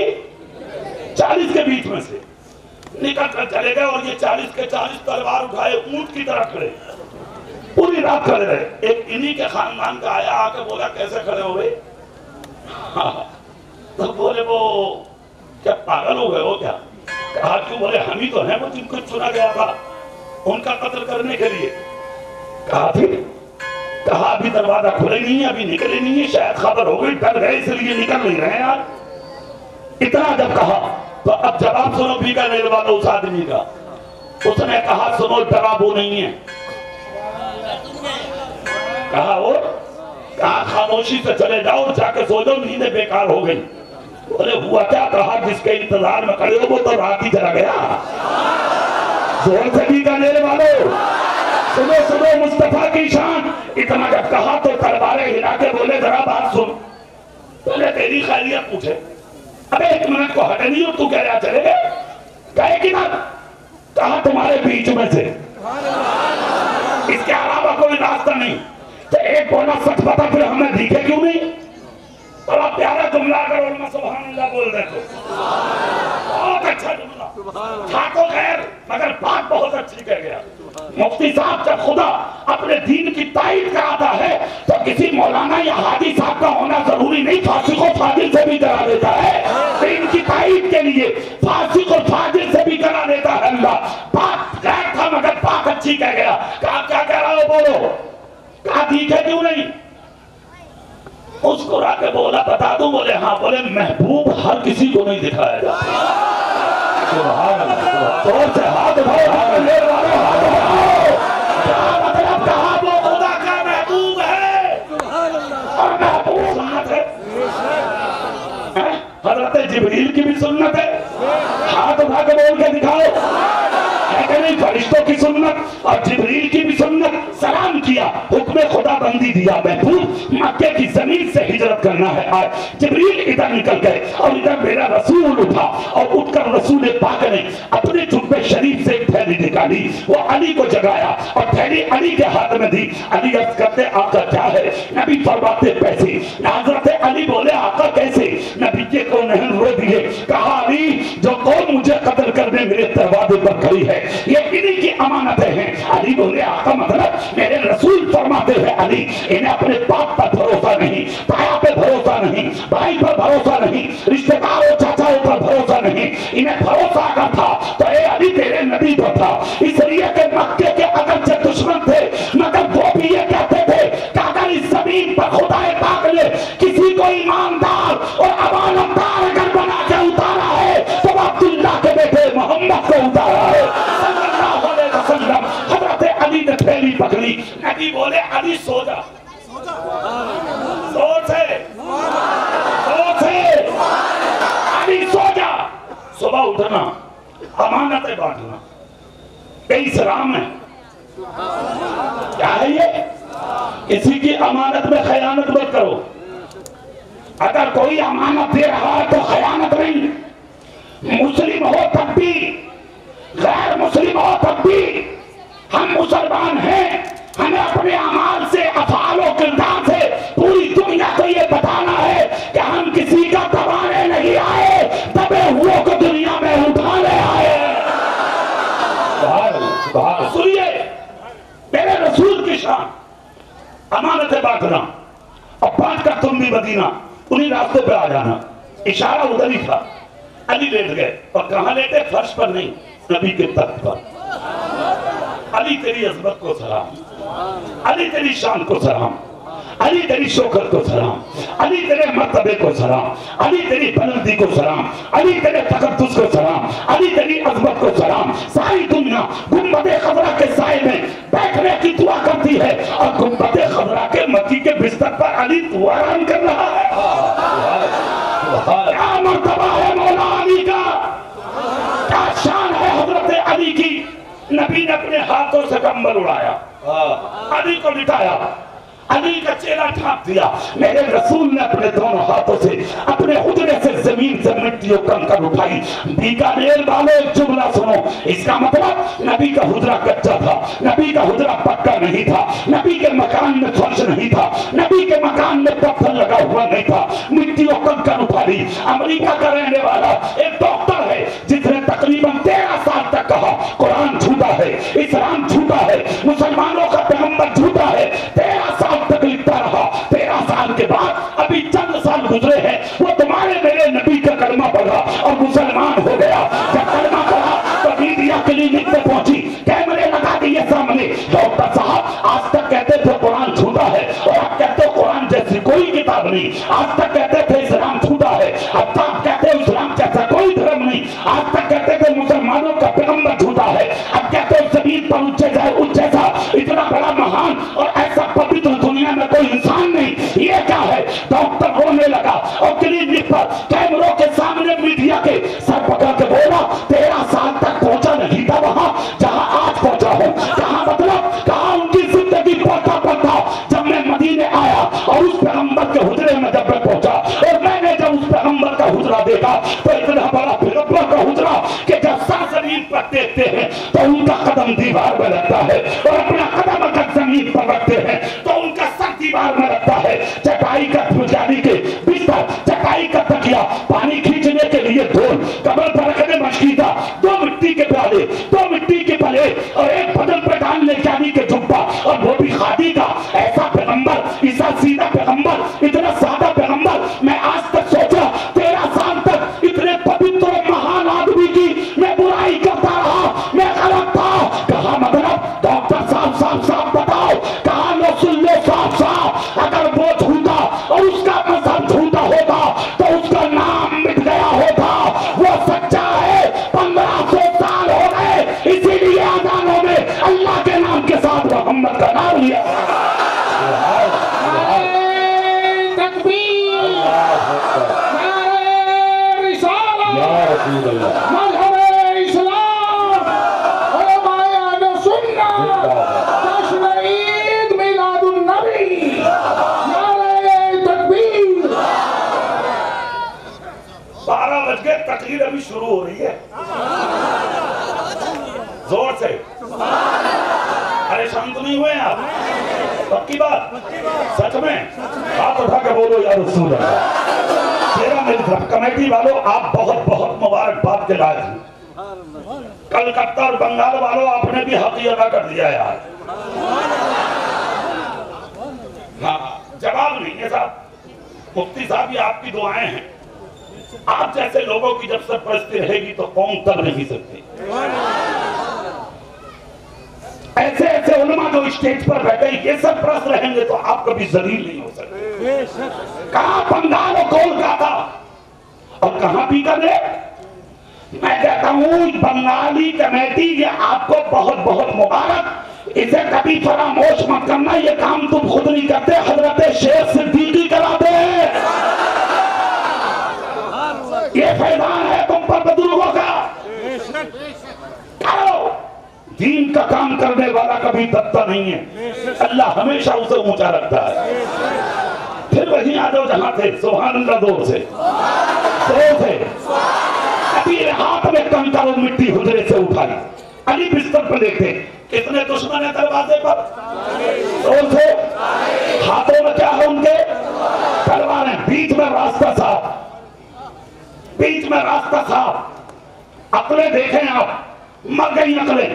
40 کے بیچ میں سے نکل کر چلے گئے، اور یہ 40 کے 40 تلوار اٹھائے اونٹ کی طرح کھڑے، پوری رات کھڑے رہے. ایک انہی کے خاندان کا آیا، آ کے بولا کیسے کھڑے ہوئے؟ تو بولے وہ کیا پاگل ہو گئے ہو کیا؟ کہا کیوں؟ بولے ہم ہی تو ہیں وہ جن کو چنا گیا تھا ان کا قتل کرنے کے لیے. کہا پھر؟ کہا ابھی دروازہ کھلے نہیں ہے، ابھی نکلے نہیں ہے، شاید خبر ہو گئی، ڈر گئے اس لیے نکل نہیں رہے یار. اتنا جب کہا تو اب جواب سنو بھی کا میرے والوں اس آدمی کا. اس نے کہا سنو ڈرا وہ نہیں ہے. کہا وہ؟ کہا خاموشی سے چلے جاؤ، جا کے سو جاؤ، نیندیں بیکار ہو گئی. بولے ہوا کیا؟ کہا جس کے انتظار میں کھڑے ہو وہ تو رات ہی چلا گیا. زور سے بھی کا میرے والوں سنو سنو مصطفیٰ کی شان. اتنا جب کہا تو تلواریں ہلا کے بولے ذرا بات سن. بولے تیری خیریت پوچھے. ابے 1 منٹ کو ہٹے نہیں ہو، تو کہہ رہا چلے گئے؟ کہے کہ نہ؟ کہا تمہارے بیچ میں سے اس کے علاوہ کوئی راستہ نہیں. تو ایک بولا سچ بتا پھر ہمیں دیکھے کیوں نہیں؟ بڑا پیارا جملہ اگر علماء سبحان اللہ بول رہے تو بہت اچھا جملہ تھا تو خیر، مگر بات بہت اچھی کہہ گیا. مفتی صاحب جب خدا اپنے دین کی تائید کراتا ہے تو کسی مولانا یا حاجی صاحب کا ہونا ضروری نہیں، فاسق و فاجر سے بھی کرا دیتا ہے. دین کی تائید کے لیے فاسق و فاجر سے بھی کرا دیتا ہے اللہ. بات غیر تھا مگر بات اچھی کہہ گیا. کہا کیا کہہ رہا ہو بولو؟ کہا دیکھے کیوں نہیں؟ مسکرا کے بولا بتا دوں؟ بولے ہاں. بولے محبوب ہر کسی کو نہیں دکھایا جاتا. سبحان اللہ. زور سے ہاتھ اٹھاؤ، میرے والے ہاتھ اٹھاؤ. کیا مطلب؟ کہا وہ خدا کا محبوب ہے اور محبوب سنت ہے. حضرت جبریل کی بھی سنت ہے. ہاتھ اٹھا کے بول کے دکھاؤ ہے کہ نہیں؟ فرشتوں کی سنت اور جبریل کی بھی سنت. سلام کیا، حکم خدا بندی دیا، محبوب مکے کی زمین سے ہجرت کرنا ہے. آئے جبریل ادھر نکل گئے اور ادھر میرا رسول اٹھا اور اٹھ کر رسول پاک نے اپنے جبے شریف سے ایک تھیلی نکالی، وہ علی کو جگایا اور تھیلی علی کے ہاتھ میں دی. علی عرض کرتے آقا کیا ہے؟ نبی فرماتے پیسے. حضرت علی بولے آقا کیسے؟ نبی کے کو نہیں رو دیے. کہا علی جو قوم مجھے قتل کرنے میرے دروازے پر کھڑی ہے یہ انہی کی امانتیں ہیں. علی بولے آقا مطلب؟ میرے رسول فرماتے ہیں علی انہیں اپنے باپ پر بھروسہ نہیں، بھائی پر بھروسہ نہیں، بھائی پر بھروسہ نہیں، رشتہ داروں چاچاؤں پر بھروسہ نہیں. انہیں بھروسہ اگر تھا تو اے علی تیرے نبی پر تھا. اس لیے کہ مکے کے اگرچہ دشمن تھے مگر وہ بھی یہ کہتے تھے کہ اگر اس زمین پر خدا پاک نے کسی کو ایماندار اور امانتدار اگر بنا کے اتارا ہے تو عبداللہ کے بیٹے محمد کو اتارا ہے صلی اللہ علیہ وسلم. حضرت علی نے تھیلی پکڑی. نبی بولے علی سو جا. زور سے زور سے علی سو جا. صبح اٹھنا، امانتیں بانٹنا، اسلام ہے. کیا ہے یہ؟ کسی کی امانت میں خیانت مت کرو. اگر کوئی امانت دے رہا ہے تو خیانت نہیں. مسلم ہو تب بھی، غیر مسلم ہو تب بھی ہم مسلمان ہیں. ہمیں اپنے اعمال سے، افعال و کردار سے پوری دنیا کو یہ بتانا ہے کہ ہم کسی کا دبانے نہیں آئے، دبے ہوئے کو دنیا میں اٹھانے آئے. سنیے میرے رسول کی شان. امانتیں بانٹنا اور بانٹ کر تم بھی مدینہ انہی راستے پہ آ جانا. اشارہ ادھر ہی تھا. علی لیٹ گئے اور کہاں لیٹے؟ فرش پر نہیں، نبی کے تخت پر. علی تیری عظمت کو سلام، علی تیری شان کو سلام. علی تیری شوکت کو سلام، علی تیرے مرتبے کو سلام، علی تیری بلندی کو سلام، علی تیرے تقدس کو سلام، علی تیری عظمت کو سلام۔ ساری دنیا گنبد خضرا کے سائے میں بیٹھنے کی دعا کرتی ہے اور گنبد خضرا کے مکی کے بستر پر علی دعا آرام کر رہا ہے۔ کیا مرتبہ ہے مولا علی کا، کیا شان ہے حضرت علی کی۔ نبی نے اپنے ہاتھوں سے کمبل اڑایا، علی کو لٹایا، علی کا چہرہ ڈھانپ دیا۔ میرے رسول نے اپنے دونوں ہاتھوں سے اپنے حجرے سے زمین سے مٹی و کنکر اٹھائی۔ بیکانیر والے ایک جملہ سنو، اس کا مطلب نبی کا حجرہ کچا تھا، نبی کا حجرہ پکا نہیں تھا، نبی کے مکان میں فرش نہیں تھا، نبی کے مکان میں پتھر لگا ہوا نہیں تھا، مٹی و کنکر اٹھا لی۔ امریکہ کا رہنے والا ایک ڈاکٹر ہے جس نے تقریباً 13 سال تک کہا قرآن جھوٹا ہے، اسلام جھوٹا ہے، مسلمانوں کا پیغمبر جھوٹا ہے۔ 13 سال تک لکھتا رہا۔ 13 سال کے بعد ابھی چند سال گزرے ہیں، وہ تمہارے میرے نبی کا کلمہ پڑھا اور مسلمان ہو گیا۔ جب کلمہ پڑھا تو میڈیا کلینک پہ پہنچی، کیمرے لگا دیے سامنے۔ ڈاکٹر صاحب آج تک کہتے تھے قرآن جھوٹا ہے اور اب کہتے ہو قرآن جیسی کوئی کتاب نہیں۔ آج تک کہتے تھے اسلام جھوٹا ہے، اب تک کہتے ہو اسلام جیسا کوئی دھرم نہیں۔ آج تک کہتے تھے مسلمانوں کا پیغمبر جھوٹا ہے، اب کہتے ہو زمین پر اس جیسا اتنا بڑا مہان اور ایسا پوتر دنیا میں کوئی انسان نہیں، یہ کیا ہے؟ ڈاکٹر رونے لگا اور کلینک پر کیمروں کے سامنے میڈیا کے سر پکڑ کے بولا 13 سال تک پہنچا نہیں تھا وہاں جہاں آج پہنچا ہوں۔ کہاں مطلب کہاں ان کی زندگی پڑتا پڑتا جب میں مدینے آیا اور اس پیغمبر کے حجرے میں جب میں پہنچا اور میں نے جب اس پیغمبر کا حجرہ دیکھا تو اتنا بڑا پیغمبر کا حجرہ کہ جب سر زمین پر دیکھتے ہیں تو ان کا قدم دیوار میں لگتا ہے اور اپنا قدم اگر زمین پر رکھتے ہیں تو ان کا سر دیوار میں رکھتا ہے۔ چٹائی کا یعنی کہ بستر، چٹائی کا تکیا، پانی کھینچنے کے لیے ڈھول، کمر پر رکھنے مشکیزہ، 2 مٹی کے پیالے، 2 مٹی کے پلیٹ اور ایک بدن پہ ڈالنے یعنی کہ جھبا، اور وہ بھی خادی کا۔ ایسا پیغمبر، ایسا سیدھا پیغمبر، اتنا سادہ پیغمبر میں آج تک سوچا 13 سال تک اتنے پوتر مہان آدمی کی میں برائی کرتا رہا، میں غلط تھا۔ کہا مطلب ڈاکٹر صاحب صاحب بتاؤ، کہا لو سن لو صاحب صاحب، اگر وہ جھوٹا اور اس کا مذہب جھوٹا ہوتا تو اس کا نام مٹ گیا ہوتا۔ وہ سچا ہے، 1500 سال ہو گئے، اسی لیے اذانوں میں اللہ کے نام کے ساتھ محمد کا نام لیا۔ تکبیر، نعرہ رسالہ، مذہب اسلام، علماء اہل سنت، جشن عید میلاد النبی، نعرہ تکبیر۔ 12 بج گئے، تقریر ابھی شروع ہو رہی ہے، زور سے۔ پریشان تو نہیں ہوئے آپ؟ پکی بات، سچ میں ہاتھ اٹھا کے بولو یا رسول اللہ۔ تیرا میری طرف کمیٹی والوں آپ بہت بہت مبارکباد کے لائق ہیں۔ کلکتہ اور بنگال والوں آپ نے بھی حق ادا کر دیا یار۔ ہاں جواب نہیں ہے صاحب، مفتی صاحب یہ آپ کی دعائیں ہیں۔ آپ جیسے لوگوں کی جب سرپرستی رہے گی تو قوم تب نہیں سکتی۔ ایسے ایسے علماء جو اسٹیج پر بیٹھے یہ سرپرست رہیں گے تو آپ کبھی ذلیل نہیں ہو سکتے۔ کہاں بنگال و کولکاتہ اور کہاں بھی کرے؟ میں کہتا ہوں بنگالی کمیٹی یہ آپ کو بہت بہت مبارک، اسے کبھی فراموش مت کرنا، یہ کام تم خود نہیں کرتے، حضرت شیخ صدیقی کراتے ہیں۔ یہ فیضان ہے تم پر بزرگوں کا، کرو۔ دین کا کام کرنے والا کبھی دبتا نہیں ہے، اللہ ہمیشہ اسے اونچا رکھتا ہے۔ پھر وہیں آ جاؤ جہاں تھے، سبحان اللہ زور سے، زور سے۔ ابھی ہاتھ میں کنکر اور مٹی حجرے سے اٹھائی، علی بستر پر دیکھتے، کتنے دشمن ہیں دروازے پر؟ زور سے۔ ہاتھوں میں کیا ہے ان کے؟ تلواریں، بیچ میں راستہ صاف، بیچ میں راستہ صاف۔ عقلیں دیکھیں آپ، مر گئی عقلیں،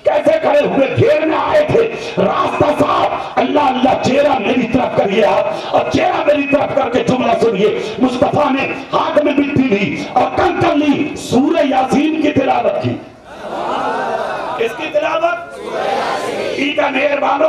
کیسے کھڑے ہوئے، گھیر میں آئے تھے، راستہ صاحب۔ اللہ اللہ، چہرہ میری طرف کریے آپ، اور چہرہ میری طرف کر کے جملہ سنیے۔ مصطفیٰ نے ہاتھ میں مٹی لی اور کنکر لی، سورہ یاسین کی تلاوت کی۔ کس کی تلاوت؟ ٹھیک ہے مہربانو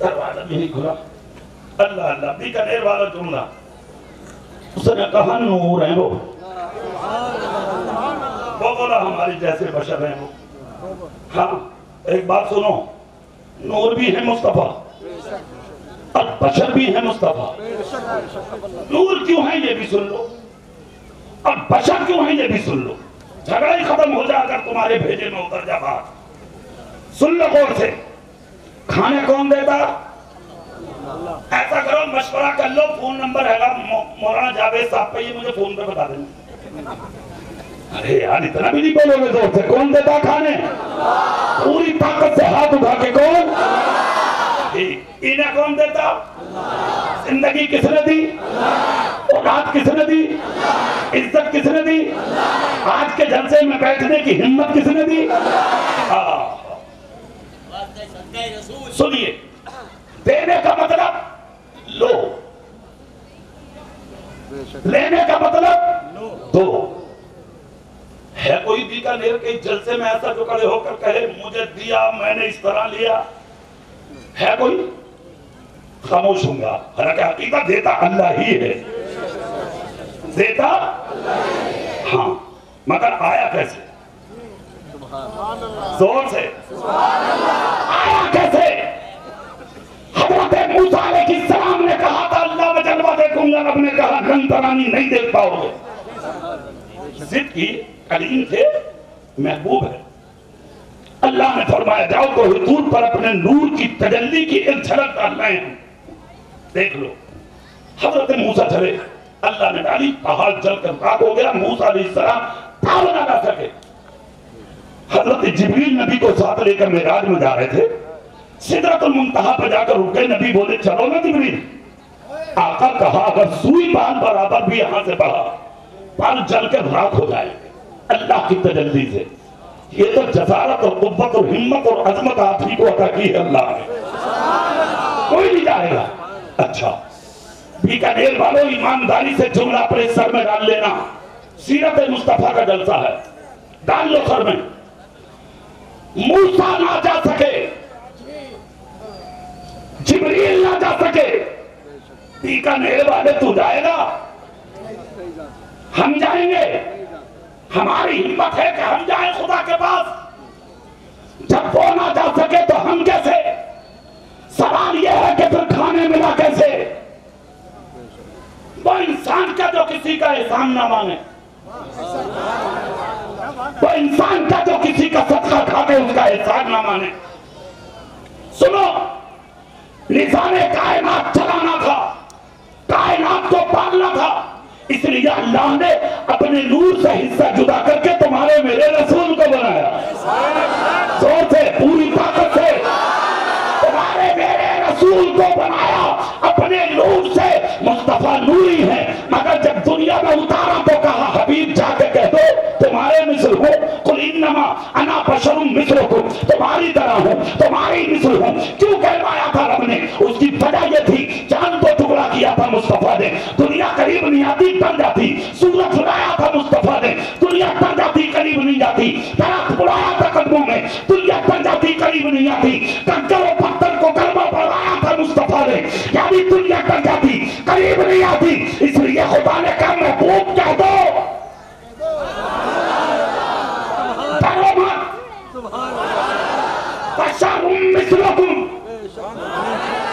دروازہ بھی نہیں کھلا. اللہ اللہ بیکانیر والا جملہ. اس نے کہا نور ہیں وہ بولا ہماری جیسے بشر ہیں وہ. ہاں ایک بات سنو, نور بھی ہے مصطفیٰ اور بشر بھی ہے مصطفیٰ. نور کیوں ہے یہ بھی سن لو, اور بشر کیوں ہے یہ بھی سن لو. جھگڑا ہی ختم ہو جائے اگر تمہارے بھیجے میں اتر جا بات. سن لو غور سے. کھانے کون دیتا؟ ایسا کرو مشورہ کر لو, فون نمبر ہے گا مولانا جاوید صاحب پہ, یہ مجھے فون پہ بتا دیں. ارے یار اتنا بھی نہیں بولو گے زور سے. کون دیتا کھانے؟ پوری طاقت سے ہاتھ اٹھا کے کون؟ انہیں کون دیتا؟ زندگی کس نے دی؟ اولاد کس نے دی؟ عزت کس نے دی؟ آج کے جلسے میں بیٹھنے کی ہمت کس نے دی؟ سنیے, دینے کا مطلب لو, لینے کا مطلب دو. ہے کوئی بیکانیر کے جلسے میں ایسا جو کھڑے ہو کر کہے مجھے دیا میں نے اس طرح لیا؟ ہے کوئی؟ خاموش ہوں گا. حالانکہ حقیقت دیتا اللہ ہی ہے, دیتا ہاں, مگر آیا کیسے؟ زور سے آیا کیسے؟ حضرت موسیٰ علیہ السلام نے کہا تھا اللہ میں جلوہ دیکھوں گا, رب نے کہا رنگ ترانی نہیں دیکھ پاؤ گے. ضد کی, کلیم تھے, محبوب ہے. اللہ نے فرمایا جاؤ تو حضور پر اپنے نور کی تجلی کی ایک جھلک ڈال رہے ہیں, دیکھ لو. حضرت موسیٰ چلے, اللہ نے ڈالی, پہاڑ جل کر راکھ ہو گیا. موسیٰ علیہ السلام پاؤ نہ لا سکے. حضرت جبریل نبی کو ساتھ لے کر معراج میں جا رہے تھے. سدرۃ المنتہا پہ جا کر رکے, نبی بولے چلو نا جبریل. آقا کہا اگر سوئی بال برابر بھی یہاں سے بڑھا بال جل کر راکھ ہو جائیں گے اللہ کی تجلی سے. یہ تو جسارت اور قوت اور ہمت اور عظمت آپ ہی کو عطا کی ہے اللہ نے, کوئی نہیں جائے گا. اچھا بیکانیر والوں, ایمانداری سے جملہ اپنے سر میں ڈال لینا. سیرت مصطفیٰ کا جلسہ ہے, ڈال لو سر میں. موسیٰ نہ جا سکے, جبریل نہ جا سکے, بیکانیر والے تو جائے گا, ہم جائیں گے. ہماری ہمت ہے کہ ہم جائیں خدا کے پاس. جب وہ نہ جا سکے تو ہم کیسے؟ سوال یہ ہے کہ پھر کھانے ملا کیسے؟ وہ انسان کا جو کسی کا احسان نہ مانے, وہ انسان کا جو کسی کا صدقہ کھا کے اس کا احسان نہ مانے. سنو, نظام کائنات چلانا تھا, کائنات کو پالنا تھا, اس لیے اللہ نے اپنے نور سے حصہ جدا کر کے تمہارے میرے رسول کو بنایا. زور سے, پوری طاقت سے تمہارے میرے رسول کو بنایا اپنے نور سے. مصطفیٰ نوری ہے, مگر جب دنیا میں اتارا تو کہا حبیب جا کے کہہ دو تمہارے مثل ہوں. قل انما انا بشر مثلکم, تمہاری طرح ہوں, تمہاری مثل ہوں. کیوں کہلوایا تھا رب نے؟ اس کی وجہ یہ تھی, جان کو ٹکڑا کیا تھا مصطفیٰ نے, دنیا قریب نہیں آتی ڈر جاتی. سورج بلایا تھا مصطفیٰ نے, دنیا ڈر جاتی قریب نہیں جاتی. درخت بلایا تھا قدموں میں, دنیا ڈر جاتی قریب نہیں آتی. کنکر و پتھر کو کلمہ پڑھایا تھا مصطفیٰ نے, یعنی دنیا ڈر جاتی قریب نہیں آتی. اس لیے خدا نے کہا محبوب کہہ دو ڈرو مت, بشر مثلکم,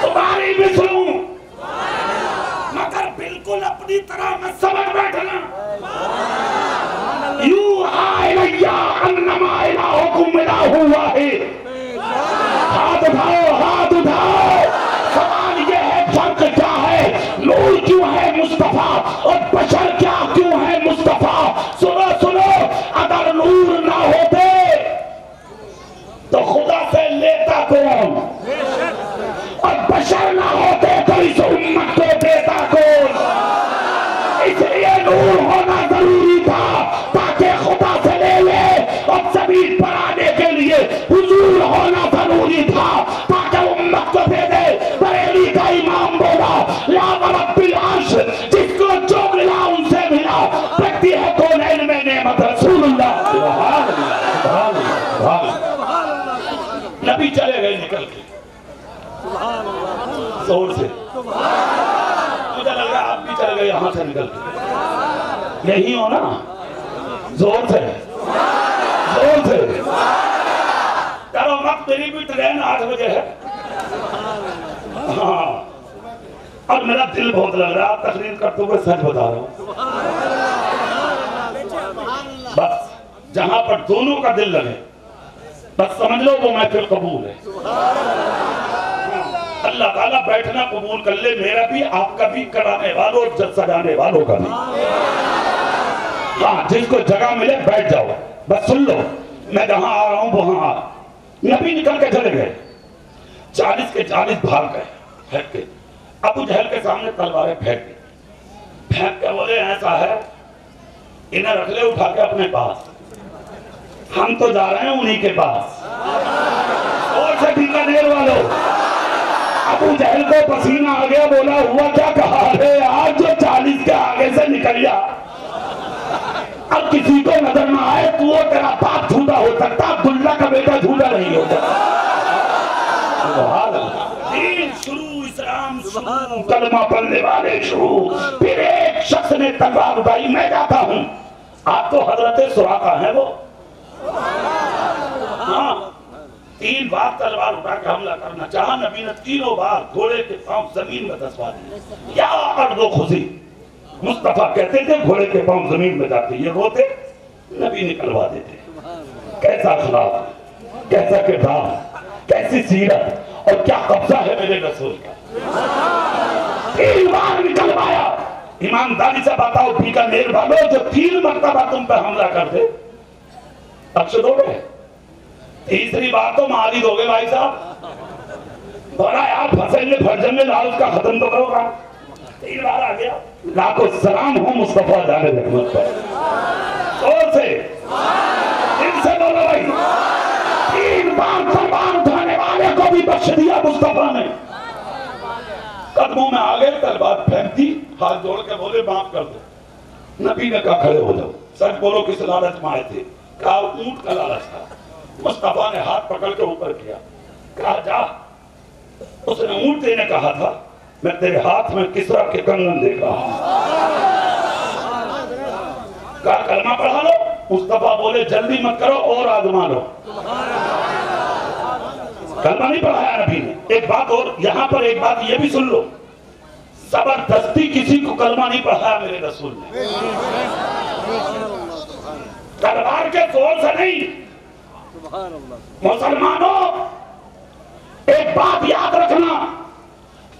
تمہاری مثل ہوں, مگر بالکل اپنی طرح میں سمجھ بیٹھنا. یوحا الیہ انما الہکم الہ واحد. ہاتھ اٹھاؤ, ہاتھ اٹھاؤ. سوال یہ ہے فرق کیا ہے؟ نور کیوں ہے مصطفیٰ اور بشر کیا کیوں ہے مصطفیٰ؟ سنو سنو, اگر نور نہ ہوتے تو خدا سے لیتا کون, اور بشر نہ ہوتے تو اس امت کو دیتا کون. اس لیے نور ہونا ضروری تھا تاکہ خدا سے لے لے, اور زمین پر آنے کے لیے حضور ہونا ضروری تھا تاکہ امت کو دے دے. بریلی کا امام بولا لا رب العرش, جس کو جو ملا ان سے ملا, رکھتی ہے کون علم نعمت رسول اللہ. سبحان اللہ, سبحان اللہ. نبی چلے گئے نکل کے, زور سے مجھے لگ رہا آپ بھی چل گئے یہاں سے نکل کے، یہی ہو نا؟ زور سے زور سے کرو وقت، میری بھی ٹرین 8 بجے ہے۔ ہاں اور میرا دل بہت لگ رہا ہے، تقریر کرتے ہوئے سچ بتا رہا ہوں۔ بس جہاں پر دونوں کا دل لگے بس سمجھ لو وہ محفل قبول ہے۔ اللہ تعالیٰ بیٹھنا قبول کر لے، میرا بھی، آپ کا بھی، کرانے والوں اور سجانے والوں کا بھی۔ ہاں جس کو جگہ ملے بیٹھ جاؤ، بس سن لو میں جہاں آ رہا ہوں وہاں آ۔ نبی نکل کے چلے گئے، 40 کے 40 بھاگ گئے پھینک کے۔ ابو جہل کے سامنے تلواریں پھینک کے بولے ایسا ہے انہیں رکھ لے اٹھا کے اپنے پاس، ہم تو جا رہے ہیں انہی کے پاس۔ اور سے بیکانیر والوں، ابو جہل کو پسینہ آ گیا، بولا ہوا کیا کہا ہے آج جو 40 کے آگے سے نکل گیا، اب کسی کو نظر نہ آئے تو وہ تیرا باپ جھوٹا ہو سکتا، عبداللہ کا بیٹا جھوٹا نہیں ہو سکتا۔ دین شروع، اسلام شروع، کلمہ پڑھنے والے شروع۔ پھر ایک شخص نے تلوار اٹھائی، میں جاتا ہوں۔ آپ تو حضرت سراقہ ہیں وہ، ہاں 3 بار تلوار اٹھا کے حملہ کرنا چاہا، نبی نے 3 بار گھوڑے کے پاؤں زمین میں دسوا دیے۔ یا ارض خزی، مصطفیٰ کہتے تھے گھوڑے کے پاؤں زمین میں جاتے، یہ روتے، نبی نکلوا دیتے۔ کیسا اخلاق، کیسا کردار، کیسی سیرت اور کیا قبضہ ہے میرے رسول کا۔ 3 بار نکلوایا۔ ایمانداری سے بتاؤ بیکانیر والوں، جو 3 مرتبہ تم پہ حملہ کر دے بخش دو گے؟ تیسری بار تو مار ہی دو گے بھائی صاحب؟ بولا یار پھنسیں گے پھٹ جائیں گے، لا اس کا ختم تو کرو گا۔ 3 بار آ گیا۔ لاکھوں سلام ہو مصطفیٰ جان رحمت پر، زور سے دل سے بولو بھائی۔ 3 بار تلوار اٹھانے والے کو بھی بخش دیا مصطفیٰ نے۔ قدموں میں آگے تلوار پھینک دی، ہاتھ جوڑ کے بولے معاف کر دو۔ نبی نے کہا کھڑے ہو جاؤ، سچ بولو کس لالچ میں آئے تھے؟ کہا اونٹ کا لالچ تھا۔ مصطفیٰ نے ہاتھ پکڑ کے اوپر کیا، کہا جا۔ اس نے اونٹ دینے کہا تھا، میں تیرے ہاتھ میں کسرا کے کنگن دے گا۔ کہا کلمہ پڑھا لو۔ مصطفیٰ بولے جلدی مت کرو اور آزما لو۔ کلمہ نہیں پڑھایا نبی نے۔ ایک بات اور، یہاں پر ایک بات یہ بھی سن لو، زبردستی کسی کو کلمہ نہیں پڑھایا میرے رسول نے، تلوار کے زور سے نہیں۔ مسلمانوں ایک بات یاد رکھنا،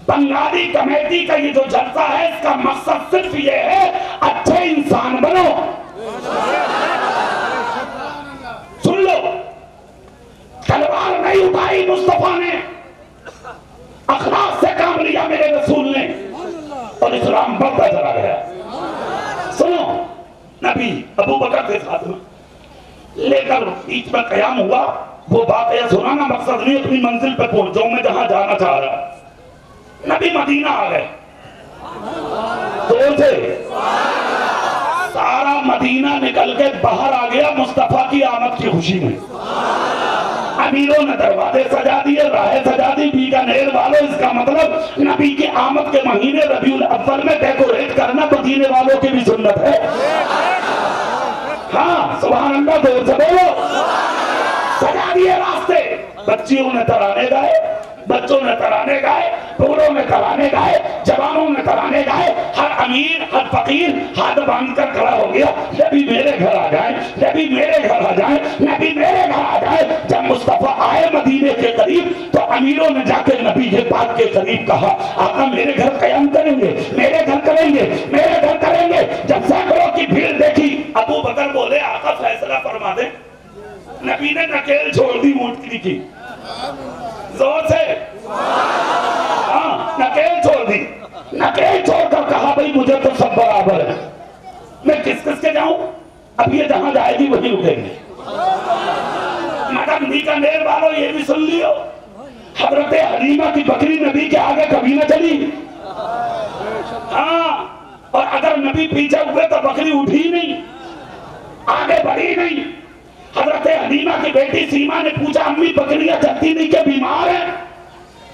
بنگالی کمیٹی کا یہ جو جلسہ ہے اس کا مقصد صرف یہ ہے اچھے انسان بنو۔ سن لو، تلوار نہیں اٹھائی مصطفیٰ نے، اخلاق سے کام لیا میرے رسول نے، اور اسلام بڑھتا چلا گیا۔ سنو، نبی ابو بکر کے ساتھ میں لے کر بیچ میں قیام ہوا، وہ واقعہ سنانا مقصد نہیں، اپنی منزل پہ پہنچوں میں جہاں جانا چاہ رہا۔ نبی مدینہ آ گئے، دور سے سارا مدینہ نکل کے باہر آ گیا مصطفیٰ کی آمد کی خوشی میں۔ امیروں نے دروازے سجا دیے، راہیں سجا دی۔ بیکانیر والوں، اس کا مطلب نبی کی آمد کے مہینے ربیع الاول میں ڈیکوریٹ کرنا مدینے والوں کی بھی سنت ہے۔ ہاں سبحان اللہ، دور سے بولو۔ سجا دیے راستے، بچیوں نے ترانے گائے، بچوں نے ترانے گائے، بوڑھوں نے ترانے گائے، جوانوں نے ترانے گائے۔ ہر امیر، ہر فقیر ہاتھ باندھ کر کھڑا ہو گیا، نبی میرے گھر آ جائیں، نبی میرے گھر آ جائیں، نبی میرے گھر آ جائیں۔ جب مصطفیٰ آئے مدینے کے قریب تو امیروں نے جا کے نبی یہ بات کے قریب کہا، آقا میرے گھر قیام کریں گے، میرے گھر کریں گے، میرے گھر کریں گے۔ جب سینکڑوں کی بھیڑ دیکھی، ابو بکر بولے آقا فیصلہ فرما دیں۔ نبی نے نکیل چھوڑ دی اونٹنی کی، زور سے ہاں نکیل چھوڑ دی۔ نکیل چھوڑ کر کہا بھئی مجھے تو سب برابر ہے، میں کس کس کے جاؤں؟ اب یہ جہاں جائے گی وہیں رکیں گے۔ مدن بیکانیر والوں یہ بھی سن لیو، حضرت حلیمہ کی بکری نبی کے آگے کبھی نہ چلی۔ ہاں، اور اگر نبی پیچھے ہوئے تو بکری اٹھی نہیں، آگے بڑھی نہیں۔ حضرت حلیمہ کی بیٹی سیما نے پوچھا امی بکریاں چلتی نہیں کہ بیمار ہیں؟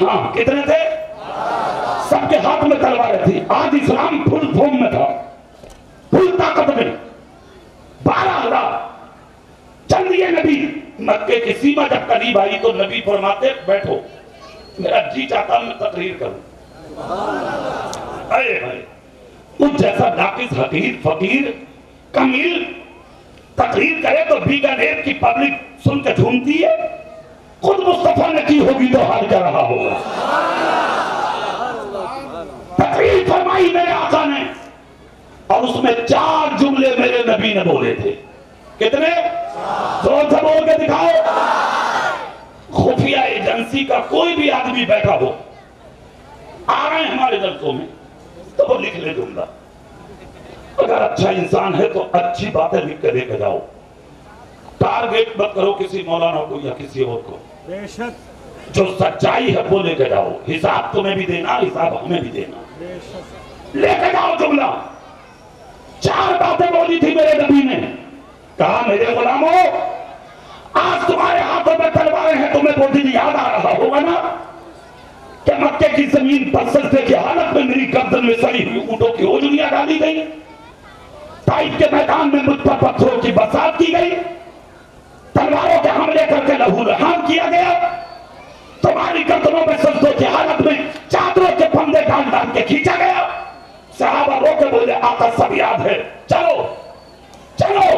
ہاں کتنے تھے؟ سب کے ہاتھ میں تلواریں تھی. آج اسلام پھل فوم میں تھا, پھل طاقت میں. 12,000. چند یہ نبی. مکے کی سیما جب قریب آئی تو نبی فرماتے بیٹھو, میرا جی چاہتا میں تقریر کروں. اے مجھ جیسا ناقص حقیر فقیر کمیل تقریر کرے تو بیکانیر کی پبلک سن کے جھومتی ہے, خود مصطفیٰ نے کی ہوگی تو حال کیا رہا ہوگا. تقریر فرمائی میرے آقا نے, اور اس میں 4 جملے میرے نبی نے بولے تھے. کتنے؟ زور سے بول کے دکھاؤ. خفیہ ایجنسی کا کوئی بھی آدمی بیٹھا ہو, آ رہے ہیں ہمارے جلسوں میں, تو وہ لکھ لے جملہ. اگر اچھا انسان ہے تو اچھی باتیں لکھ کے دے کے جاؤ. ٹارگیٹ مت کرو کسی مولانا کو یا کسی اور کو. جو سچائی ہے وہ لے کے جاؤ. حساب تمہیں بھی دینا, حساب ہمیں بھی دینا. لے کے جاؤ جملہ. 4 باتیں بولی تھی میرے نبی نے. کہا میرے غلاموں, آج تمہارے ہاتھوں میں تلواریں ہیں, تمہیں وہ دن یاد آ رہا ہوگا نا کہ مکے کی زمین پر سجدے کی حالت میں میری گردن میں سڑی ہوئی اونٹوں کی اوجڑیاں ڈالی گئی. طائف کے میدان میں مجھ پر پتھروں کی برسات کی گئی. تلواروں کے حملے کر کے لہو لہان کیا گیا. تمہاری گردنوں میں سجدوں کی حالت میں چادروں کے پھندے ڈال ڈال کے کھینچا گیا. صحابہ رو کے بولے آقا سب یاد ہے, چلو چلو.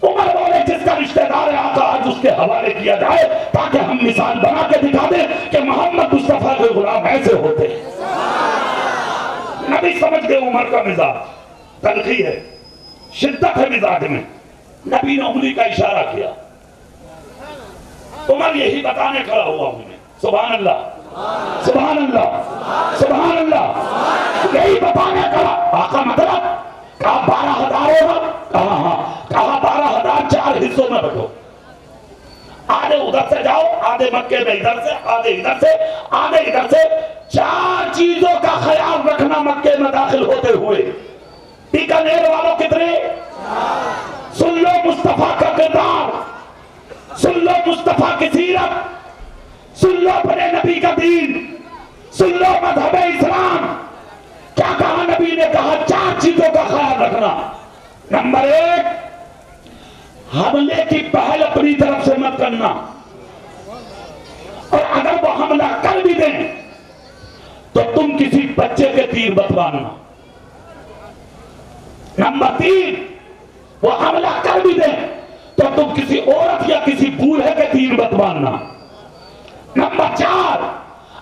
عمر بولے جس کا رشتہ دار ہے آقا آج اس کے حوالے کیا جائے تاکہ ہم مثال بنا کے دکھا دیں کہ محمد مصطفیٰ کے غلام ایسے ہوتے. نبی سمجھ گئے عمر کا مزاج تلخی ہے, شدت ہے مزاج میں. نبی نے انگلی کا اشارہ کیا. عمر یہی بتانے کھڑا ہوا ہوں میں, سبحان اللہ سبحان اللہ سبحان اللہ, یہی بتانے کھڑا. آقا مطلب؟ کہا 12,000 ہوگا. کہا ہاں. کہا 12,000 4 حصوں میں بٹو. آدھے ادھر سے جاؤ, آدھے مکے میں ادھر سے, آدھے ادھر سے, آدھے ادھر سے. 4 چیزوں کا خیال رکھنا مکے میں داخل ہوتے ہوئے. بیکانیر والوں کتنے؟ سن لو مصطفیٰ کا کردار, سن لو مصطفیٰ کی سیرت, سن لو اپنے نبی کا دین, سن لو مذہب اسلام. کیا کہا نبی نے؟ کہا 4 چیزوں کا خیال رکھنا. نمبر 1, حملے کی پہل اپنی طرف سے مت کرنا, اور اگر وہ حملہ کر بھی دیں تو تم کسی بچے کے تیر مت مارنا. نمبر 3, وہ حملہ کر بھی دیں تو تم کسی عورت یا کسی بوڑھے کے تیر مت مارنا. نمبر 4,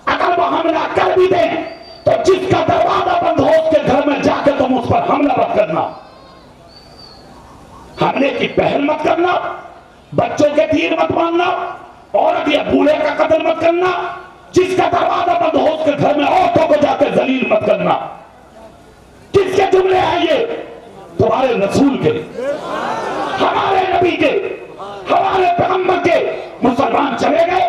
اگر وہ حملہ کر بھی دیں تو جس کا دروازہ بند ہو اس کے گھر میں جا کے تم اس پر حملہ مت کرنا. حملے کی پہل مت کرنا, بچوں کے تیر مت مارنا, عورت یا بوڑھے کا قتل مت کرنا, جس کا دروازہ بند ہو اس کے گھر میں عورتوں کو جا کے ذلیل مت کرنا. کس کے جملے ہیں یہ؟ تمہارے رسول کے, ہمارے نبی کے, ہمارے پیغمبر کے. مسلمان چلے گئے.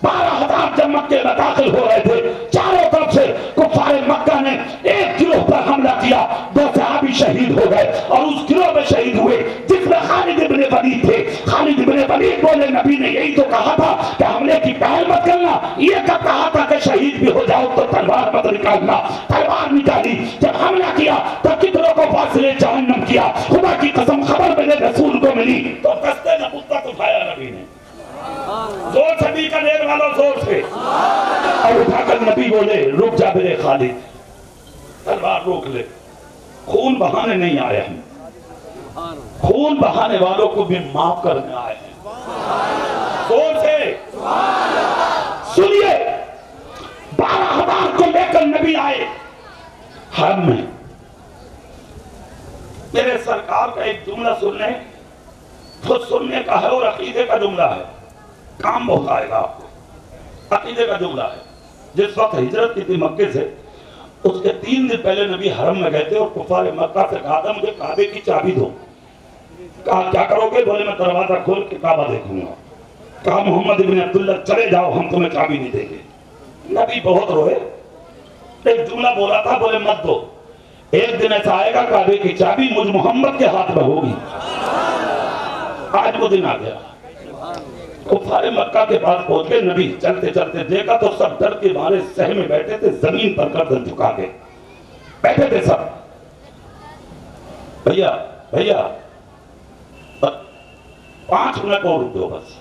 12,000 جب مکے میں داخل ہو رہے تھے, چاروں طرف سے کفار مکہ نے ایک گروہ پر حملہ کیا. 2 صحابی شہید ہو گئے, اور اس گروہ میں شہید ہوئے جس میں خالد ابن ولید تھے. خالد ابن ولید بولے نبی نے یہی تو کہا تھا کہ حملے کی پہل مت کرنا. یہ کب کہا تھا کہ شہید بھی ہو جاؤ تو تلوار مت نکالنا. تلوار نکالی. جب حملہ کیا تو کتنوں کو فاصلے جہنم کیا. خدا کی قسم خبر میرے رسول کو ملی تو دستے نبوت اٹھایا نبی نے. زور سے بیکانیر والوں زور سے, اور اٹھا کر نبی بولے رک جا میرے خالد, تلوار روک لے. خون بہانے نہیں آئے ہم, خون بہانے والوں کو بھی معاف کرنے آئے ہیں. زور سے سنیے. 12,000 کو لے کر نبی آئے حرم میں. میرے سرکار کا ایک جملہ سننے, خود سننے کا ہے اور عقیدے کا جملہ ہے. کام بہت آئے گا آپ کو. عقیدے کا جملہ ہے. جس وقت ہجرت کی تھی مکے سے, اس کے 3 دن پہلے نبی حرم میں گئے تھے, اور کفار مکہ سے کہا تھا مجھے کعبے کی چابی دو. کہا کیا کرو گے؟ بولے میں دروازہ کھول کے کعبہ دیکھوں گا. کہا محمد ابن عبداللہ چلے جاؤ, ہم تمہیں چابی نہیں دیں گے. نبی بہت روئے. ایک جملہ بولا تھا, بولے مت دو, ایک دن ایسا آئے گا کعبے کی چابی مجھ محمد کے ہاتھ میں ہوگی. آج وہ دن آ گیا. کفار مکہ کے پاس پہنچ گئے، نبی چلتے چلتے دیکھا تو سب ڈر کے مارے سہ میں بیٹھے تھے، زمین پر گردن جھکا کے بیٹھے تھے سب. بھیا 5 منٹ اور رک دو، بس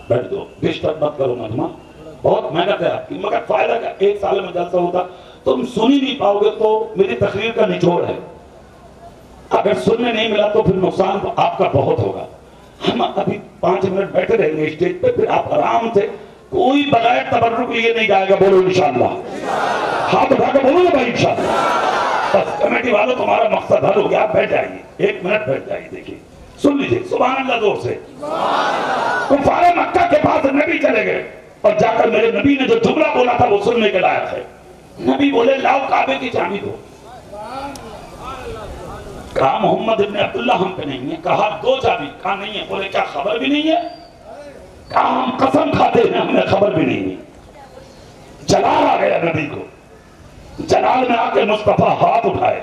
بیٹھ دو، ڈسٹرب مت کرو مجمع، بہت محنت ہے آپ کی، مگر فائدہ کا 1 سال میں جلسہ ہوتا، تم سن ہی نہیں پاؤ گے تو میری تقریر کا نچوڑ ہے، اگر سننے نہیں ملا تو پھر نقصان آپ کا بہت ہوگا. ہم ابھی 5 منٹ بیٹھے رہیں گے اسٹیج پہ، پھر آپ آرام سے، کوئی بغیر تبرک لیے نہیں جائے گا. بولو انشاءاللہ، ہاتھ اٹھا کے بولو نا بھائی انشاءاللہ. بس کمیٹی والوں تمہارا مقصد حل ہو گیا، آپ بیٹھ جائیے، 1 منٹ بیٹھ جائیے، دیکھیے سن لیجیے. سبحان اللہ زور سے. کفار مکہ کے پاس نبی چلے گئے اور جا کر میرے نبی نے جو جملہ بولا تھا وہ سننے کے لائق ہے. نبی بولے لاؤ کعبے کی چابی دو. کہا محمد ابن عبداللہ ہم پہ نہیں ہے. کہا 2 چابی. کہا نہیں ہے. بولے کیا خبر بھی نہیں ہے؟ کہا ہم قسم کھاتے ہیں ہمیں خبر بھی نہیں ہے. جلال آ گیا نبی کو. جلال میں آ کے مصطفیٰ ہاتھ اٹھائے،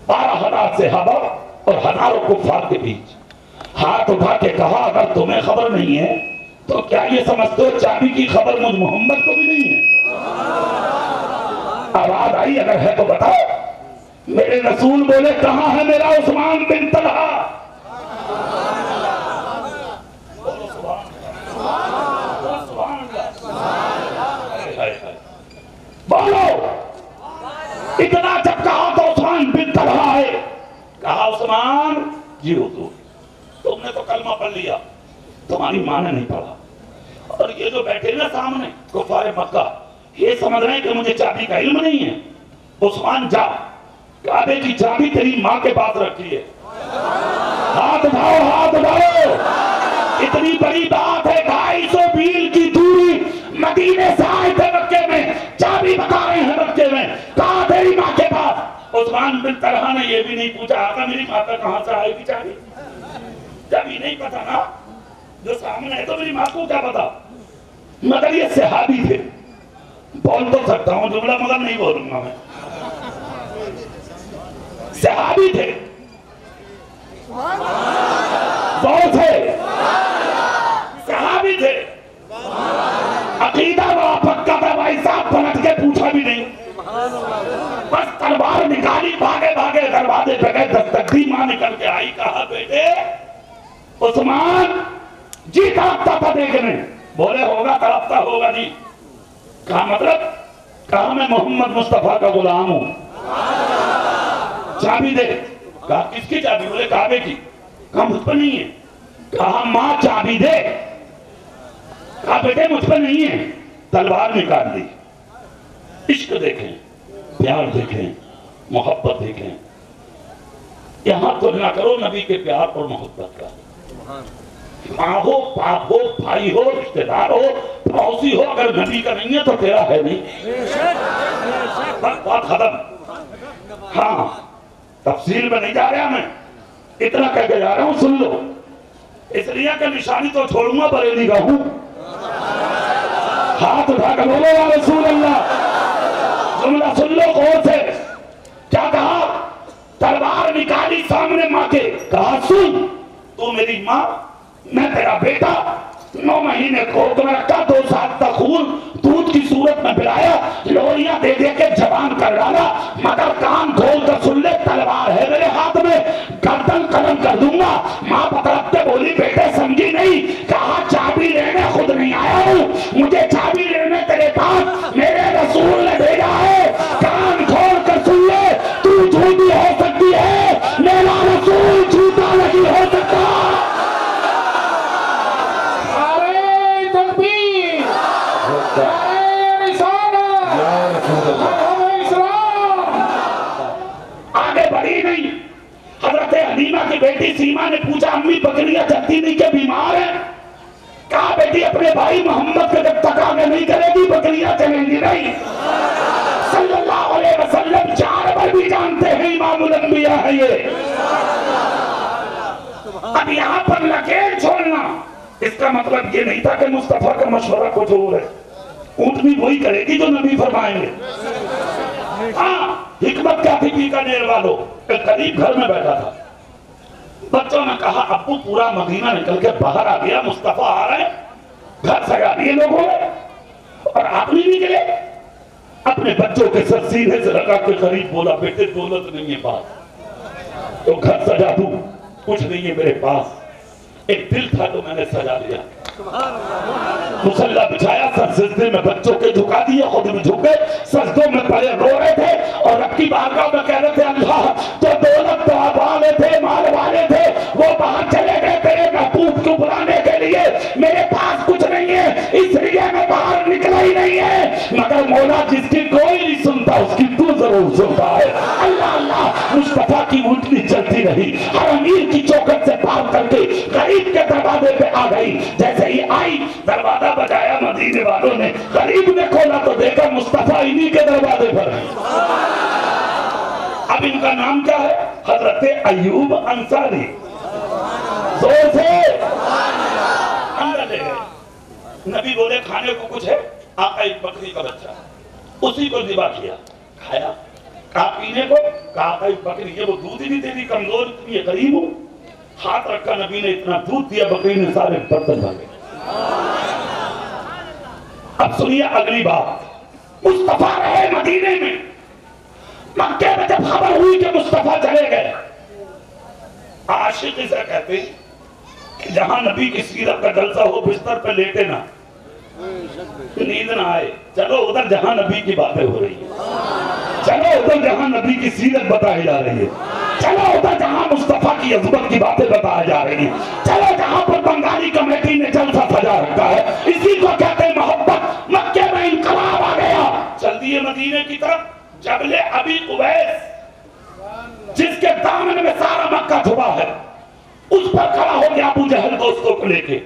12,000 صحابہ اور ہزاروں کفار کے بیچ ہاتھ اٹھا کے کہا اگر تمہیں خبر نہیں ہے تو کیا یہ سمجھتے ہو چابی کی خبر مجھ محمد کو بھی نہیں ہے؟ آواز آئی؟ اگر ہے تو بتاؤ. میرے رسول بولے کہاں ہے میرا عثمان بن طلحہ؟ بولو. اتنا جب کہا تو عثمان بن طلحہ ہے. کہا عثمان جی حضور، تم نے تو کلمہ پڑھ لیا، تمہاری ماں نے نہیں پڑھا، اور یہ جو بیٹھے نا سامنے کفار مکہ یہ سمجھ رہے ہیں کہ مجھے چابی کا علم نہیں ہے. عثمان جا، کعبے کی چابی تیری ماں کے پاس رکھی ہے. ہاتھ اٹھاؤ، ہاتھ اٹھاؤ. اتنی بڑی بات ہے، 250 میل کی دوری، مدینے سے آئے تھے مکے میں، چابی بتا رہے ہیں مکے میں. کہا تیری ماں کے پاس. عثمان بن طلحہ نے یہ بھی نہیں پوچھا آقا میری ماں کا کہاں سے آئے گی چابی؟ جب ہی نہیں پتا نا، جو سامنے ہے تو میری ماں کو کیا پتا. مگر یہ صحابی تھے. بول تو سکتا ہوں جملہ مگر نہیں بولوں گا میں. صحابی تھے، بہت تھے، صحابی تھے. عقیدہ بڑا پکا تھا بھائی صاحب، پلٹ کے پوچھا بھی نہیں، بس تلوار نکالی، بھاگے بھاگے دروازے پہ گئے. دستک دی، ماں نکل کے آئی. کہا بیٹے عثمان جی تڑپتا تھا دیکھنے. بولے ہوگا تڑپتا ہوگا جی. کہا مطلب؟ کہا میں محمد مصطفیٰ کا غلام ہوں. چابی دے. کہا کس کی چابی؟ بولے کعبے کی. کہا مجھ پر نہیں ہے. کہا ماں چابی دے. کہا بیٹے مجھ پر نہیں ہے. تلوار نکال دی. عشق دیکھیں، پیار دیکھیں، محبت دیکھیں. یہاں تو نہ کرو نبی کے پیار اور محبت کا. ماں ہو، باپ ہو، بھائی ہو، رشتہ دار ہو، پڑوسی ہو، اگر نبی کا نہیں ہے تو تیرا ہے نہیں. بات ختم. ہاں تفصیل میں نہیں جا رہا میں، اتنا کہہ کے جا رہا ہوں سن لو. اس لیے کہ نشانی تو چھوڑوں گا بریلی کا ہوں. ہاتھ اٹھا کر بولو یا رسول اللہ. جملہ سن لو غور سے. کیا کہا؟ تلوار نکالی سامنے ماں کے. کہا سن، تو میری ماں، میں تیرا بیٹا. 9 مہینے کھوک میں رکھا، 2 سال تک خون دودھ کی صورت میں پلایا، لوریاں دے دے کے جوان کر ڈالا. مگر کان کھول کر سن لے، تلوار ہے میرے ہاتھ میں، گردن قلم کر دوں گا. ماں پکڑتے بولی بیٹے سمجھی نہیں. کہا چابی لینے خود نہیں آیا ہوں، مجھے چابی لینے تیرے پاس میرے رسول نے بھیجا ہے. کان کھول کر سن لے، تو جھوٹی ہو سکتی ہے، میرا رسول جھوٹا نہیں ہو سکتا. آگے بڑھی نہیں. حضرت حلیمہ کی بیٹی سیما نے پوچھا امی بکریاں چلتی نہیں کہ بیمار ہیں؟ کہا بیٹی اپنے بھائی محمد کے جب تک آگے نہیں کرے گی بکریاں چلیں گی نہیں. صلی اللہ علیہ وسلم جانور بھی جانتے ہیں امام الانبیاء ہے یہ. اب یہاں پر لکیر چھوڑنا اس کا مطلب یہ نہیں تھا کہ مصطفیٰ کا مشورہ کچھ اور ہے. اونٹنی وہی کرے گی جو نبی فرمائیں گے. ہاں حکمت کیا تھی بیکانیر والوں. ایک قریب گھر میں بیٹھا تھا، بچوں نے کہا ابو پورا مدینہ نکل کے باہر آ گیا، مصطفیٰ آ رہے ہیں، گھر سجا دیے لوگوں نے، اور آپ نہیں نکلے۔ اپنے بچوں کے سر سینے سے لگا کے قریب بولا بیٹے دولت نہیں ہے پاس تو گھر سجا دوں، کچھ نہیں ہے میرے پاس، ایک دل تھا تو میں نے سجا لیا۔ مصلی بچھایا، سر سجدے میں بچوں کے جھکا دیے، خود بھی جھکے، سجدوں میں پڑے رو رہے تھے اور رب کی بارگاہ میں کہہ رہے تھے اللہ جو دولت تو آپ والے تھے، مال والے تھے، وہ باہر چلے گئے تیرے محبوب کو بلانے کے لیے، میرے پاس کچھ نہیں ہے اس لیے میں باہر نکلا ہی نہیں ہے، مگر مولا جس کی کوئی نہیں سنتا اس کی تو ضرور سنتا ہے۔ اللہ اللہ، مصطفیٰ کی اونٹنی چلتی رہی، ہر امیر کی چوکھٹ سے پار کر کے غریب کے دروازے پہ آ گئی، جیسے ہی آئی دروازہ بجایا مدینے والوں نے، غریب نے کھولا تو دیکھا مصطفیٰ انہی کے دروازے پر ہے۔ اب ان کا نام کیا ہے؟ حضرت ایوب انصاری۔ زور سے اندر لے گئے، نبی بولے کھانے کو کچھ ہے؟ آقا ایک بکری کا بچہ، اسی کو ذبح کیا، کھایا۔ کہا پینے کو؟ کہا آقا ایک بکری ہے، وہ دودھ ہی نہیں دے دی، کمزور اتنی ہے، غریب ہوں۔ ہاتھ رکھا، نبی نے اتنا دودھ دیا، بکری نے سارے برتن بھر۔ اب سنیے اگلی بات، مصطفیٰ رہے مدینے میں، مکے میں جب خبر ہوئی کہ مصطفیٰ چلے گئے، عاشق اسے کہتے ہیں کہ جہاں نبی کی سیرت کا جلسہ ہو بستر پہ لیٹے نہ، نیند نہ آئے، چلو ادھر جہاں نبی کی باتیں ہو رہی ہیں، چلو ادھر جہاں نبی کی سیرت بتائی جا رہی ہے، چلو ادھر جہاں مصطفیٰ کی عظمت کی باتیں بتائی جا رہی ہیں، چلو جہاں پر بنگالی کمیٹی نے جلسہ سجا رکھا ہے، اسی کو کہتے ہیں محبت۔ مکے میں انقلاب آ گیا، چل دیے مدینے کی طرف، جبل ابی قبیس جس کے دامن میں سارا مکہ چھپا ہے، اس پر کھڑا ہو گیا ابو جہل دوستوں کو لے کے۔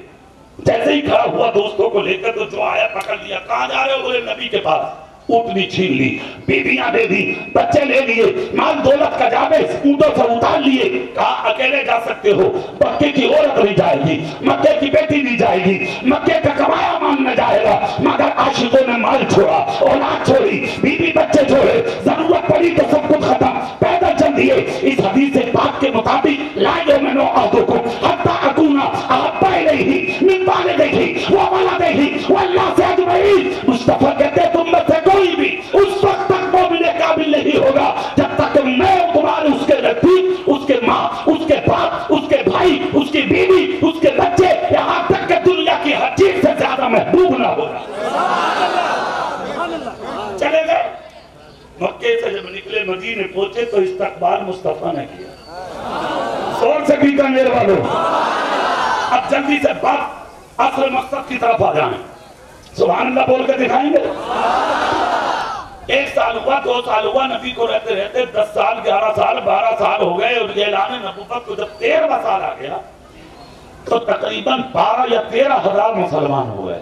جیسے ہی کھڑا ہوا دوستوں کو لے کر تو جو آیا پکڑ لیا، کہاں جا رہے ہو؟ بولے نبی کے پاس۔ اونٹنی چھین لی، بیویاں دے دی، بچے لے لیے، مال دولت کا جامع اونٹوں سے اتار لیے، کہا اکیلے جا سکتے ہو، مکے کی عورت نہیں جائے گی، مکے کی بیٹی نہیں جائے گی، مکے کا کمایا مان نہ جائے گا، مگر عاشقوں نے مال چھوڑا، اولاد چھوڑی، بیوی بچے چھوڑے، ضرورت پڑی تو سب کچھ ختم، پیدل چل دیے۔ اس حدیث پاک کے مطابق لا یؤمن احدکم حتی اکون احب الیہ من والدیہ وولدیہ والناس اجمعین۔ مصطفیٰ کہتے ہیں تم میں سے کوئی بھی اس وقت تک مومن قابل نہیں ہوگا جب تک میں تمہارے اس کے نزدیک، اس کے ماں، اس کے باپ، اس کے بھائی، اس کی بیوی، اس کے بچے، یہاں تک کہ دنیا کی ہر چیز سے زیادہ محبوب نہ ہوگا۔ چلے گئے مکے سے، جب نکلے مدینے پہنچے تو استقبال مصطفیٰ نے کیا۔ زور سے بھی میرے والوں، اب جلدی سے بات اصل مقصد کی طرف آ جائیں، سبحان اللہ بول کے دکھائیں گے۔ 1 سال ہوا، 2 سال ہوا، نبی کو رہتے رہتے 10 سال 11 سال 12 سال ہو گئے، اور اعلان نبوت کو جب 13واں سال آ گیا تو تقریباً 12 یا 13 ہزار مسلمان ہوئے۔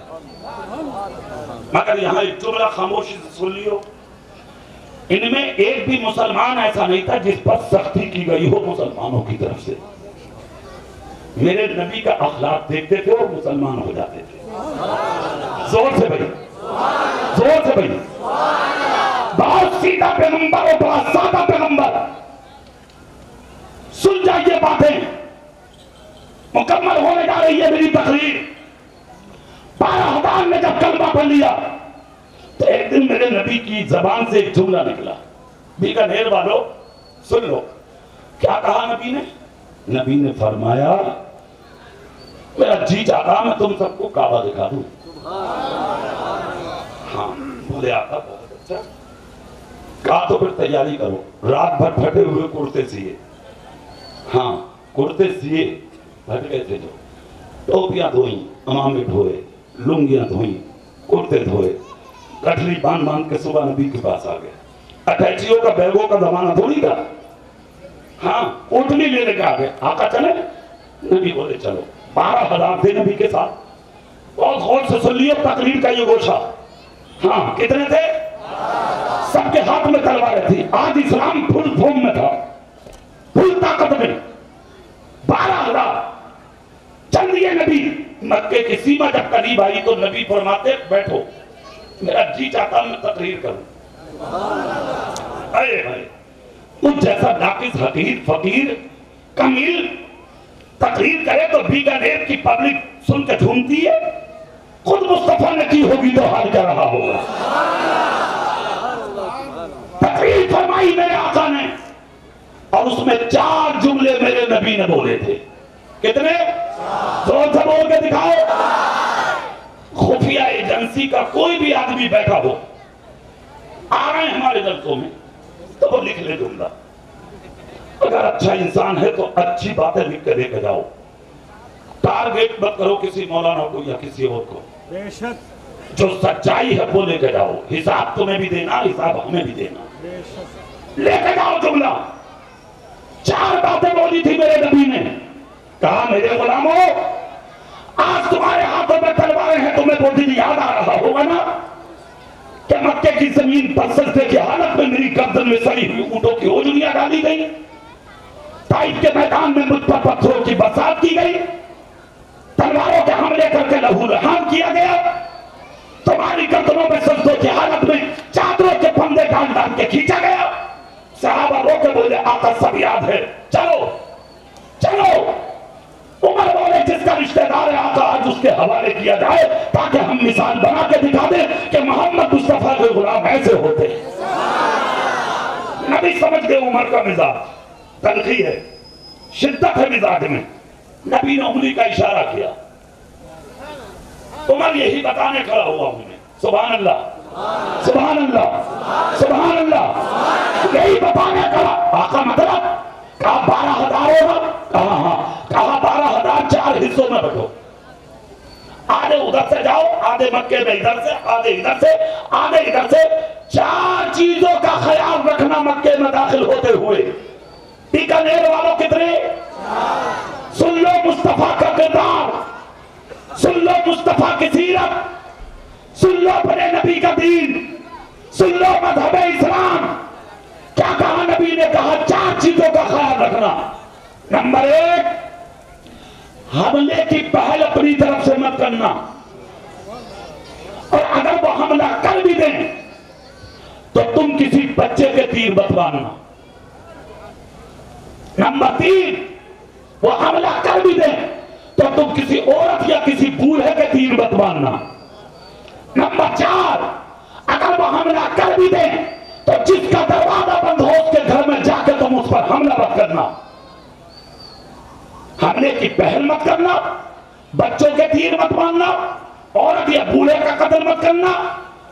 مگر یہاں ایک جملہ خاموشی سے سن لیو، ان میں ایک بھی مسلمان ایسا نہیں تھا جس پر سختی کی گئی ہو مسلمانوں کی طرف سے۔ میرے نبی کا اخلاق دیکھتے تھے اور مسلمان ہو جاتے تھے۔ زور سے بھائی، زور سے بھائی، بہت سیدھا پیغمبر اور بہت سادہ پیغمبر۔ سن جائیے باتیں، مکمل ہونے جا رہی ہے میری تقریر۔ 12,000 نے جب کلمہ پڑھ لیا تو ایک دن میرے نبی کی زبان سے ایک جملہ نکلا، بیکانیر والو سن لو۔ کیا کہا نبی نے؟ نبی نے فرمایا میرا جی چاہتا میں تم سب کو کعبہ دکھا دوں۔ ہاں بولے آقا بہت اچھا، کہا تو پھر تیاری کرو۔ رات بھر پھٹے ہوئے کرتے سیے، ہاں کرتے سیے، پھٹ گئے تھے جو، ٹوپیاں دھوئیں، امامے دھوئے، لنگیاں دھوئیں، کرتے دھوئے، گٹھلی باندھ باندھ کے صبح نبی کے پاس آ گئے۔ اٹیچیوں کا بیگوں کا زمانہ تھوڑی تھا، ہاں اونٹنی لے لے کے آ گئے۔ آقا چلے؟ نبی بولے چلو۔ 12,000 تھے نبی کے ساتھ، بہت غور سے سن لیے تقریر کا یہ گوشہ۔ ہاں کتنے تھے؟ سب کے ہاتھ میں تلواریں تھی۔ آج اسلام پھل پھوم میں تھا، پھل طاقت میں۔ 12,000 چل دیے نبی۔ مکے کی سیما جب قریب آئی تو نبی فرماتے بیٹھو، میرا جی چاہتا میں تقریر کروں۔ اے بھائی، اس جیسا ناقص حقیر فقیر کمیل تقریر کرے تو بیکانیر کی پبلک سن کے جھومتی ہے، خود مصطفیٰ نے کی ہوگی تو حال کیا رہا ہوگا۔ تقریر فرمائی میرے آقا نے اور اس میں 4 جملے میرے نبی نے بولے تھے۔ کتنے؟ زور سے بول کے دکھاؤ۔ خفیہ ایجنسی کا کوئی بھی آدمی بیٹھا ہو، آ رہے ہیں ہمارے جلسوں میں تو وہ لکھ لے جملہ۔ اگر اچھا انسان ہے تو اچھی باتیں لکھ کے دے کے جاؤ، ٹارگیٹ مت کرو کسی مولانا کو یا کسی اور کو۔ جو سچائی ہے وہ لے کے جاؤ، حساب تمہیں بھی دینا، حساب ہمیں بھی دینا۔ لے کے جاؤ جملہ۔ 4 باتیں بولی تھی میرے نبی نے، کہا میرے غلاموں آج تمہارے ہاتھوں میں تلواریں ہیں، تمہیں وہ دن یاد آ رہا ہوگا نا کہ مکے کی زمین پر سجدے کی حالت میں میری گردن میں سڑی ہوئی اونٹوں کی اوجڑیاں ڈالی گئی، طائف کے میدان میں مجھ پر پتھروں کی برسات کی گئی، تلواروں کے حملے کر کے لہو لہان کیا گیا، تمہاری گردنوں میں سجدوں کی حالت میں چادروں کے پھندے ڈال ڈال کے کھینچا گیا۔ صحابہ رو کے بولے آقا سب یاد ہے، چلو چلو۔ عمر بولے جس کا رشتہ دار ہے آقا آج اس کے حوالے کیا جائے تاکہ ہم مثال بنا کے دکھا دیں کہ محمد مصطفیٰ کے غلام ایسے ہوتے ہیں۔ نبی سمجھ گئے عمر کا مزاج تلخی ہے، شدت ہے مزاج میں۔ نبی نے انگلی کا اشارہ کیا، عمر یہی بتانے کھڑا ہوا ہوں میں، سبحان اللہ سبحان اللہ سبحان اللہ، یہی بتانے کھڑا۔ آقا مطلب؟ کہا 12,000 ہوگا؟ کہا ہاں۔ کہا 12,000 4 حصوں میں بٹو، آدھے ادھر سے جاؤ، آدھے مکے میں ادھر سے، آدھے ادھر سے، آدھے ادھر سے۔ 4 چیزوں کا خیال رکھنا مکے میں داخل ہوتے ہوئے۔ بیکانیر والوں کتنے؟ سن لو مصطفیٰ کا کردار، سن لو مصطفیٰ کی سیرت، سن لو اپنے نبی کا دین، سن لو مذہب اسلام۔ کیا کہا نبی نے؟ کہا 4 چیزوں کا خیال رکھنا۔ نمبر 1، حملے کی پہل اپنی طرف سے مت کرنا، اور اگر وہ حملہ کر بھی دیں تو تم کسی بچے کے تیر مت مارنا۔ نمبر 3، وہ حملہ کر بھی دیں تو تم کسی عورت یا کسی بوڑھے کے تیر مت مارنا۔ نمبر 4، اگر وہ حملہ کر بھی دیں تو جس کا دروازہ بند ہو اس کے گھر میں جا کے تم اس پر حملہ مت کرنا۔ حملے کی پہل مت کرنا، بچوں کے تیر مت مارنا، عورت یا بوڑھے کا قتل مت کرنا،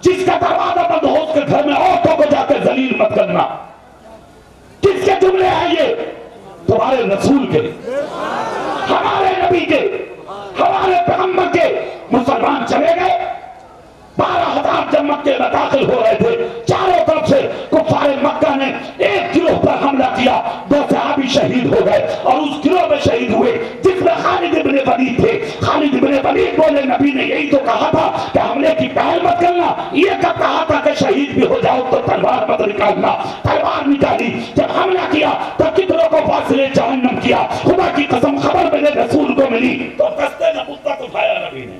جس کا دروازہ بند ہو اس کے گھر میں عورتوں کو جا کے ذلیل مت کرنا۔ کس کے جملے ہیں یہ؟ تمہارے رسول کے، ہمارے نبی کے، ہمارے پیغمبر کے۔ مسلمان چلے گئے، 12,000 جب مکے میں داخل ہو رہے تھے، چاروں طرف سے کفار مکہ نے ایک گروہ پر حملہ کیا، 2 صحابی شہید ہو گئے، اور اس گروہ میں شہید ہوئے جس میں خالد ابن ولید تھے۔ خالد ابن ولید بولے نبی نے یہی تو کہا تھا کہ حملے کی پہل مت کرنا، یہ کب کہا تھا کہ شہید بھی ہو جاؤ تو تلوار مت نکالنا۔ تلوار نکالی، جب حملہ کیا تو کتنوں کو فاصلے جہنم کیا۔ خدا کی قسم خبر میرے رسول کو ملی تو دستے میں مستق اٹھایا نبی نے،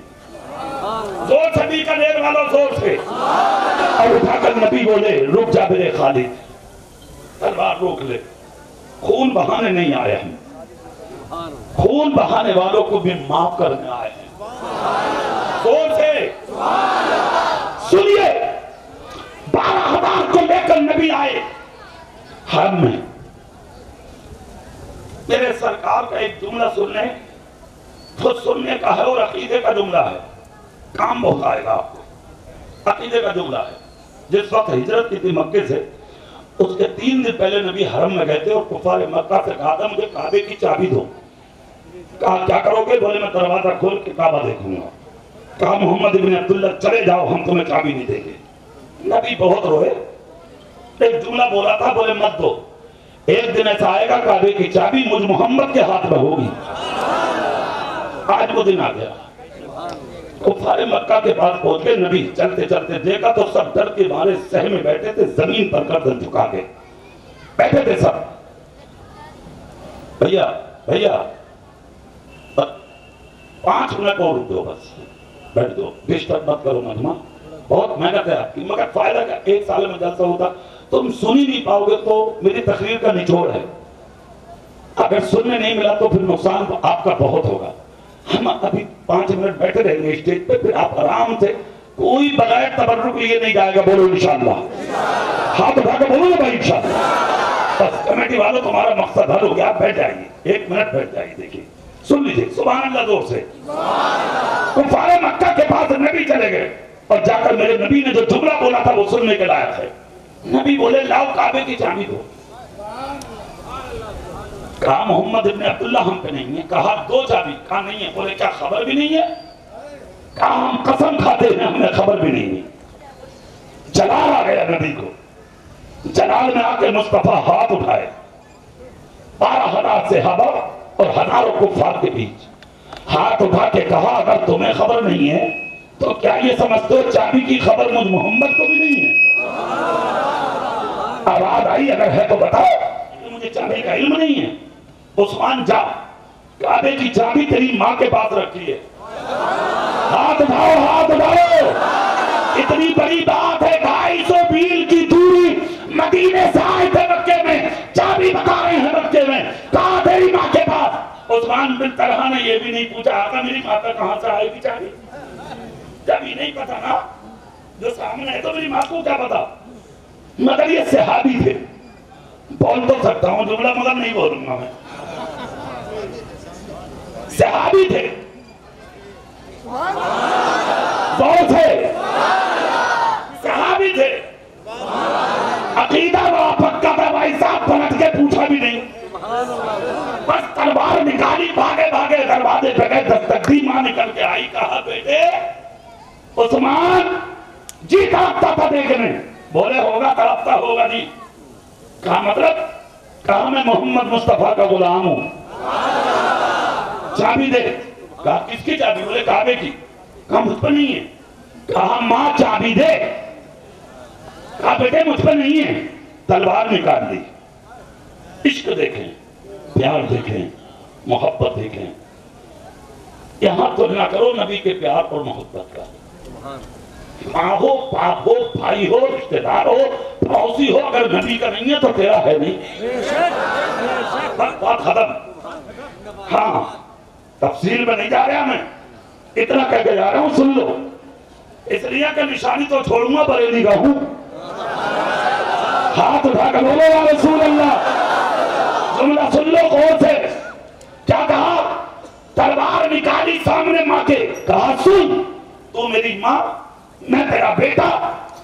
زور سے بیکانیر والوں زور سے، اور اٹھا کر نبی بولے رک جا میرے خالد، تلوار روک لے، خون بہانے نہیں آئے ہیں، خون بہانے والوں کو بھی معاف کرنے آئے ہیں۔ زور سے سنیے، 12,000 کو لے کر نبی آئے حرم میں۔ میرے سرکار کا ایک جملہ سن لیں، خود سننے کا ہے اور عقیدے کا جملہ ہے، کام بہت آئے گا آپ کو۔ عقیدے کا جملہ ہے، جس وقت ہجرت کی تھی مکے سے، اس کے 3 دن پہلے نبی حرم میں گئے تھے اور کفار مکہ سے کہا تھا مجھے کعبے کی چابی دو۔ کہا کیا کرو گے؟ بولے میں دروازہ کھول کے کعبہ دیکھوں گا۔ کہا محمد ابن عبداللہ چلے جاؤ، ہم تمہیں چابی نہیں دیں گے۔ نبی بہت روئے، ایک جملہ بولا تھا، بولے مت دو، ایک دن ایسا آئے گا کعبے کی چابی مجھ محمد کے ہاتھ میں ہوگی۔ آج وہ دن آ گیا۔ کفار مکہ کے پاس پہنچ کے نبی چلتے چلتے دیکھا تو سب ڈر کے مارے سہ میں بیٹھے تھے، زمین پر گردن جھکا کے بیٹھے تھے سب۔ بھیا 5 منٹ اور رک دو، بس بیٹھ دو، ڈسٹرب مت کرو مجمع، بہت محنت ہے آپ کی، مگر فائدہ کا 1 سال میں جلسہ ہوتا، تم سن ہی نہیں پاؤ گے تو میری تقریر کا نچوڑ ہے۔ اگر سننے نہیں ملا تو پھر نقصان آپ کا بہت ہوگا. ہم ابھی 5 منٹ بیٹھے رہیں گے اسٹیج پہ, پھر آپ آرام سے, کوئی بغیر تبرک لیے نہیں جائے گا. بولو انشاءاللہ, ہاتھ اٹھا کے بولو نا بھائی انشاءاللہ. بس کمیٹی والوں تمہارا مقصد حل ہو گیا, آپ بیٹھ جائیے, 1 منٹ بیٹھ جائیے. دیکھیے سن لیجیے, سبحان اللہ زور سے. کفار مکہ کے پاس نبی چلے گئے اور جا کر میرے نبی نے جو جملہ بولا تھا وہ سننے کے لائق ہے. نبی بولے لاؤ کعبے کی چابی دو. کہا محمد ابن عبداللہ ہم پہ نہیں ہے. کہا 2 چابی. کہا نہیں ہے. بولے کیا خبر بھی نہیں ہے؟ کہا ہم قسم کھاتے ہیں ہمیں خبر بھی نہیں ہے. جلال آ گیا نبی کو. جلال میں آ کے مصطفیٰ ہاتھ اٹھائے, 12,000 صحابہ اور ہزاروں کفار کے بیچ ہاتھ اٹھا کے کہا اگر تمہیں خبر نہیں ہے تو کیا یہ سمجھتے ہو چابی کی خبر مجھ محمد کو بھی نہیں ہے؟ آواز آئی اگر ہے تو بتاؤ, مجھے چابی کا علم نہیں ہے. عثمان جا, کعبے کی چابی تیری ماں کے پاس رکھی ہے. ہاتھ اٹھاؤ, ہاتھ اٹھاؤ. اتنی بڑی بات ہے, 250 میل کی دوری مدینے سے آئے تھے مکے میں, چابی بتا رہے ہیں مکے میں, کہا تیری ماں کے پاس. عثمان بن طلحہ نے یہ بھی نہیں پوچھا آقا میری ماں کا کہاں سے آئے گی چابی؟ جب ہی نہیں پتا نا, جو سامنے ہے تو میری ماں کو کیا پتا. مگر یہ صحابی تھے. بول تو سکتا ہوں جملہ مگر نہیں بولوں گا میں. صحابی تھے, بہت تھے, صحابی تھے. عقیدہ وہ پکا تھا بھائی صاحب, پلٹ کے پوچھا بھی نہیں. بس تلوار نکالی, بھاگے بھاگے دروازے پہ گئے. دستک دی, ماں نکل کے آئی. کہا بیٹے عثمان جی تڑپتا تھا دیکھنے. بولے ہوگا تڑپتا ہوگا جی. کہا مطلب؟ کہا میں محمد مصطفیٰ کا غلام ہوں. چابی دے. کہا کس کی چابی؟ بولے کعبے کی. کہا مجھ پر نہیں ہے. کہا ماں چابی دے. کہا بیٹے مجھ پر نہیں ہے. تلوار نکال دی. عشق دیکھیں, پیار دیکھیں, محبت دیکھیں. یہاں تو نہ کرو نبی کے پیار اور محبت کا. ماں ہو, باپ ہو, بھائی ہو, رشتہ دار ہو, پڑوسی ہو, اگر نبی کا نہیں ہے تو تیرا ہے نہیں. بات ختم. ہاں تفصیل میں نہیں جا رہا میں, اتنا کہہ کے جا رہا ہوں سن لو. اس لیے کہ نشانی تو چھوڑوں گا بریلی کا ہوں. ہاتھ اٹھا کر بولو یا رسول اللہ. جملہ سن لو غور سے. کیا کہا؟ تلوار نکالی سامنے ماں کے. کہا سن, تو میری ماں, میں تیرا بیٹا.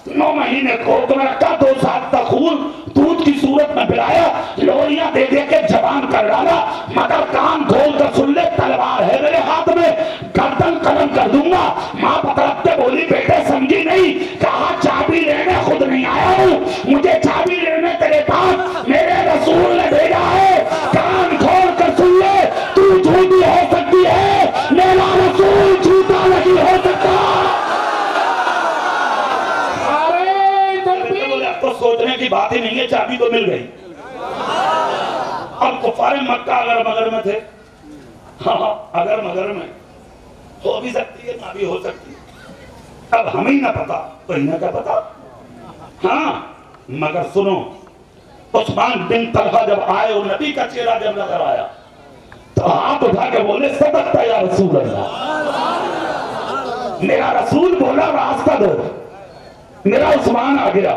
9 مہینے کوکھ میں رکھا, 2 سال تک خون دودھ کی صورت میں پلایا, لوریاں دے دے کے جوان کر ڈالا. مگر کان کھول کر سن لے, تلوار ہے میرے ہاتھ میں, گردن قلم کر دوں گا. ماں پکڑتے بولی بیٹے سمجھی نہیں. کہا چابی لینے خود نہیں آیا ہوں, مجھے چابی لینے تیرے پاس میرے رسول نے بھیجا ہے. کان کھول کر سن لے, تو جھوٹی ہو سکتی ہے, میرا رسول جھوٹا نہیں ہو سکتا. تو سوچنے کی بات ہی نہیں ہے, چابی تو مل گئی. اب کفار مکہ اگر مگر میں تھے. ہاں اگر مگر میں ہو بھی سکتی ہے, نہ بھی ہو سکتی ہے. اب ہمیں نہ پتا تو انہیں کیا پتا. ہاں مگر سنو, عثمان بن طلحہ جب آئے اور نبی کا چہرہ جب نظر آیا تو ہاتھ اٹھا کے بولے صدقت یا رسول اللہ. میرا رسول بولا راستہ دو. میرا عثمان آ گیا,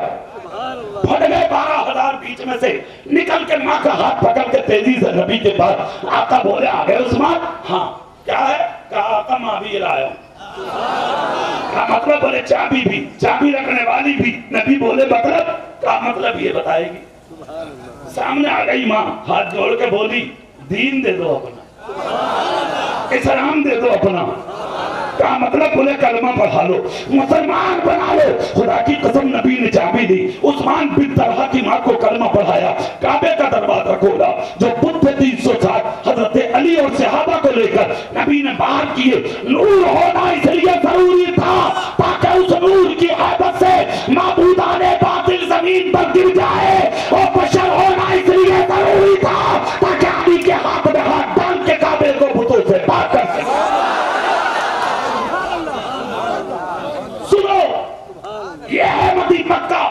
پھٹ گئے 12,000 بیچ میں سے, نکل کے ماں کا ہاتھ پکڑ کے تیزی سے نبی کے پاس. آقا بولے آ گئے عثمان؟ ہاں. کیا ہے؟ کہا آقا ماں بھی لایا ہوں. کہا مطلب؟ بولے چابی بھی, چابی رکھنے والی بھی. نبی بولے مطلب؟ کہا مطلب یہ بتائے گی. سامنے آ گئی ماں, ہاتھ جوڑ کے بولی دین دے دو اپنا, اسلام دے دو اپنا. کہا مطلب؟ بولے کلمہ پڑھا لو, مسلمان بنا لو. خدا کی قسم نبی نے چابی دی. عثمان بن طلحہ کی ماں کو کلمہ پڑھایا, کعبے کا دروازہ کھولا. جو بت تھے 360 حضرت علی اور صحابہ کو لے کر نبی نے باہر کیے. نور ہونا اس لیے ضروری تھا تاکہ اس نور کی عادت سے معبودان باطل زمین پر گر جائے, اور بشر ہونا اس لیے ضروری تھا تاکہ علی کے ہاتھ میں ہاتھ ڈال کے کعبے کو بتوں سے پاک کر سکے. یہ ہے مدینہ مکہ.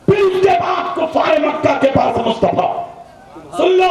پھر اس کے بعد کفار مکہ کے پاس مصطفیٰ. سن لو,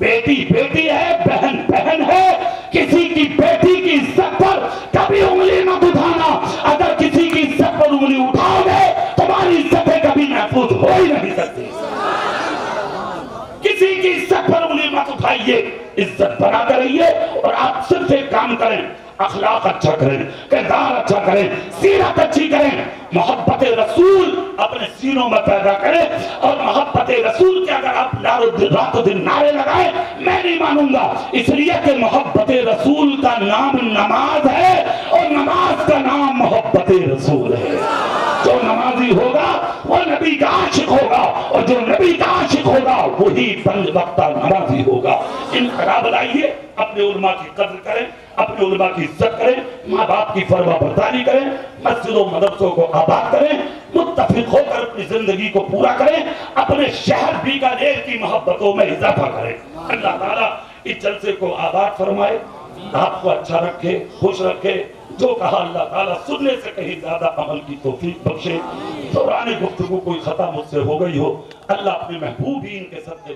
بیٹی بیٹی ہے، بہن بہن ہے، کسی کی بیٹی کی عزت پر کبھی انگلی مت اٹھانا. اگر کسی کی عزت پر انگلی اٹھاؤ گے تمہاری عزتیں کبھی محفوظ ہو ہی نہیں سکتی. کسی کی عزت پر انگلی مت اٹھائیے، عزت بناتے رہیے. اور آپ صرف ایک کام کریں، اخلاق اچھا کریں، کردار اچھا کریں، سیرت اچھی کریں، محبت رسول اپنے سینوں میں پیدا کریں. اور محبت رسول کے اگر آپ رات و دن نعرے لگائیں میں نہیں مانوں گا، اس لیے کہ محبت رسول کا نام نماز ہے اور نماز کا نام محبت رسول ہے. جو نمازی ہوگا وہ نبی کا عاشق ہوگا، اور جو نبی کا عاشق ہوگا وہی پنج وقتہ نمازی ہوگا. انقلاب لائیے، اپنے علماء کی قدر کریں، اپنے علماء کی عزت کریں، ماں باپ کی فرما برداری کریں، مسجدوں مدرسوں کو آباد کریں، متفق ہو کر اپنی زندگی کو پورا کریں، اپنے شہر بیکانیر کی محبتوں میں اضافہ کریں. اللہ تعالیٰ اس جلسے کو آباد فرمائے، آپ کو اچھا رکھے، خوش رکھے. جو کہا اللہ تعالیٰ سننے سے کہیں زیادہ عمل کی توفیق بخشے. دوران گفتگو کوئی خطا مجھ سے ہو گئی ہو، اللہ اپنے محبوبین کے صدقے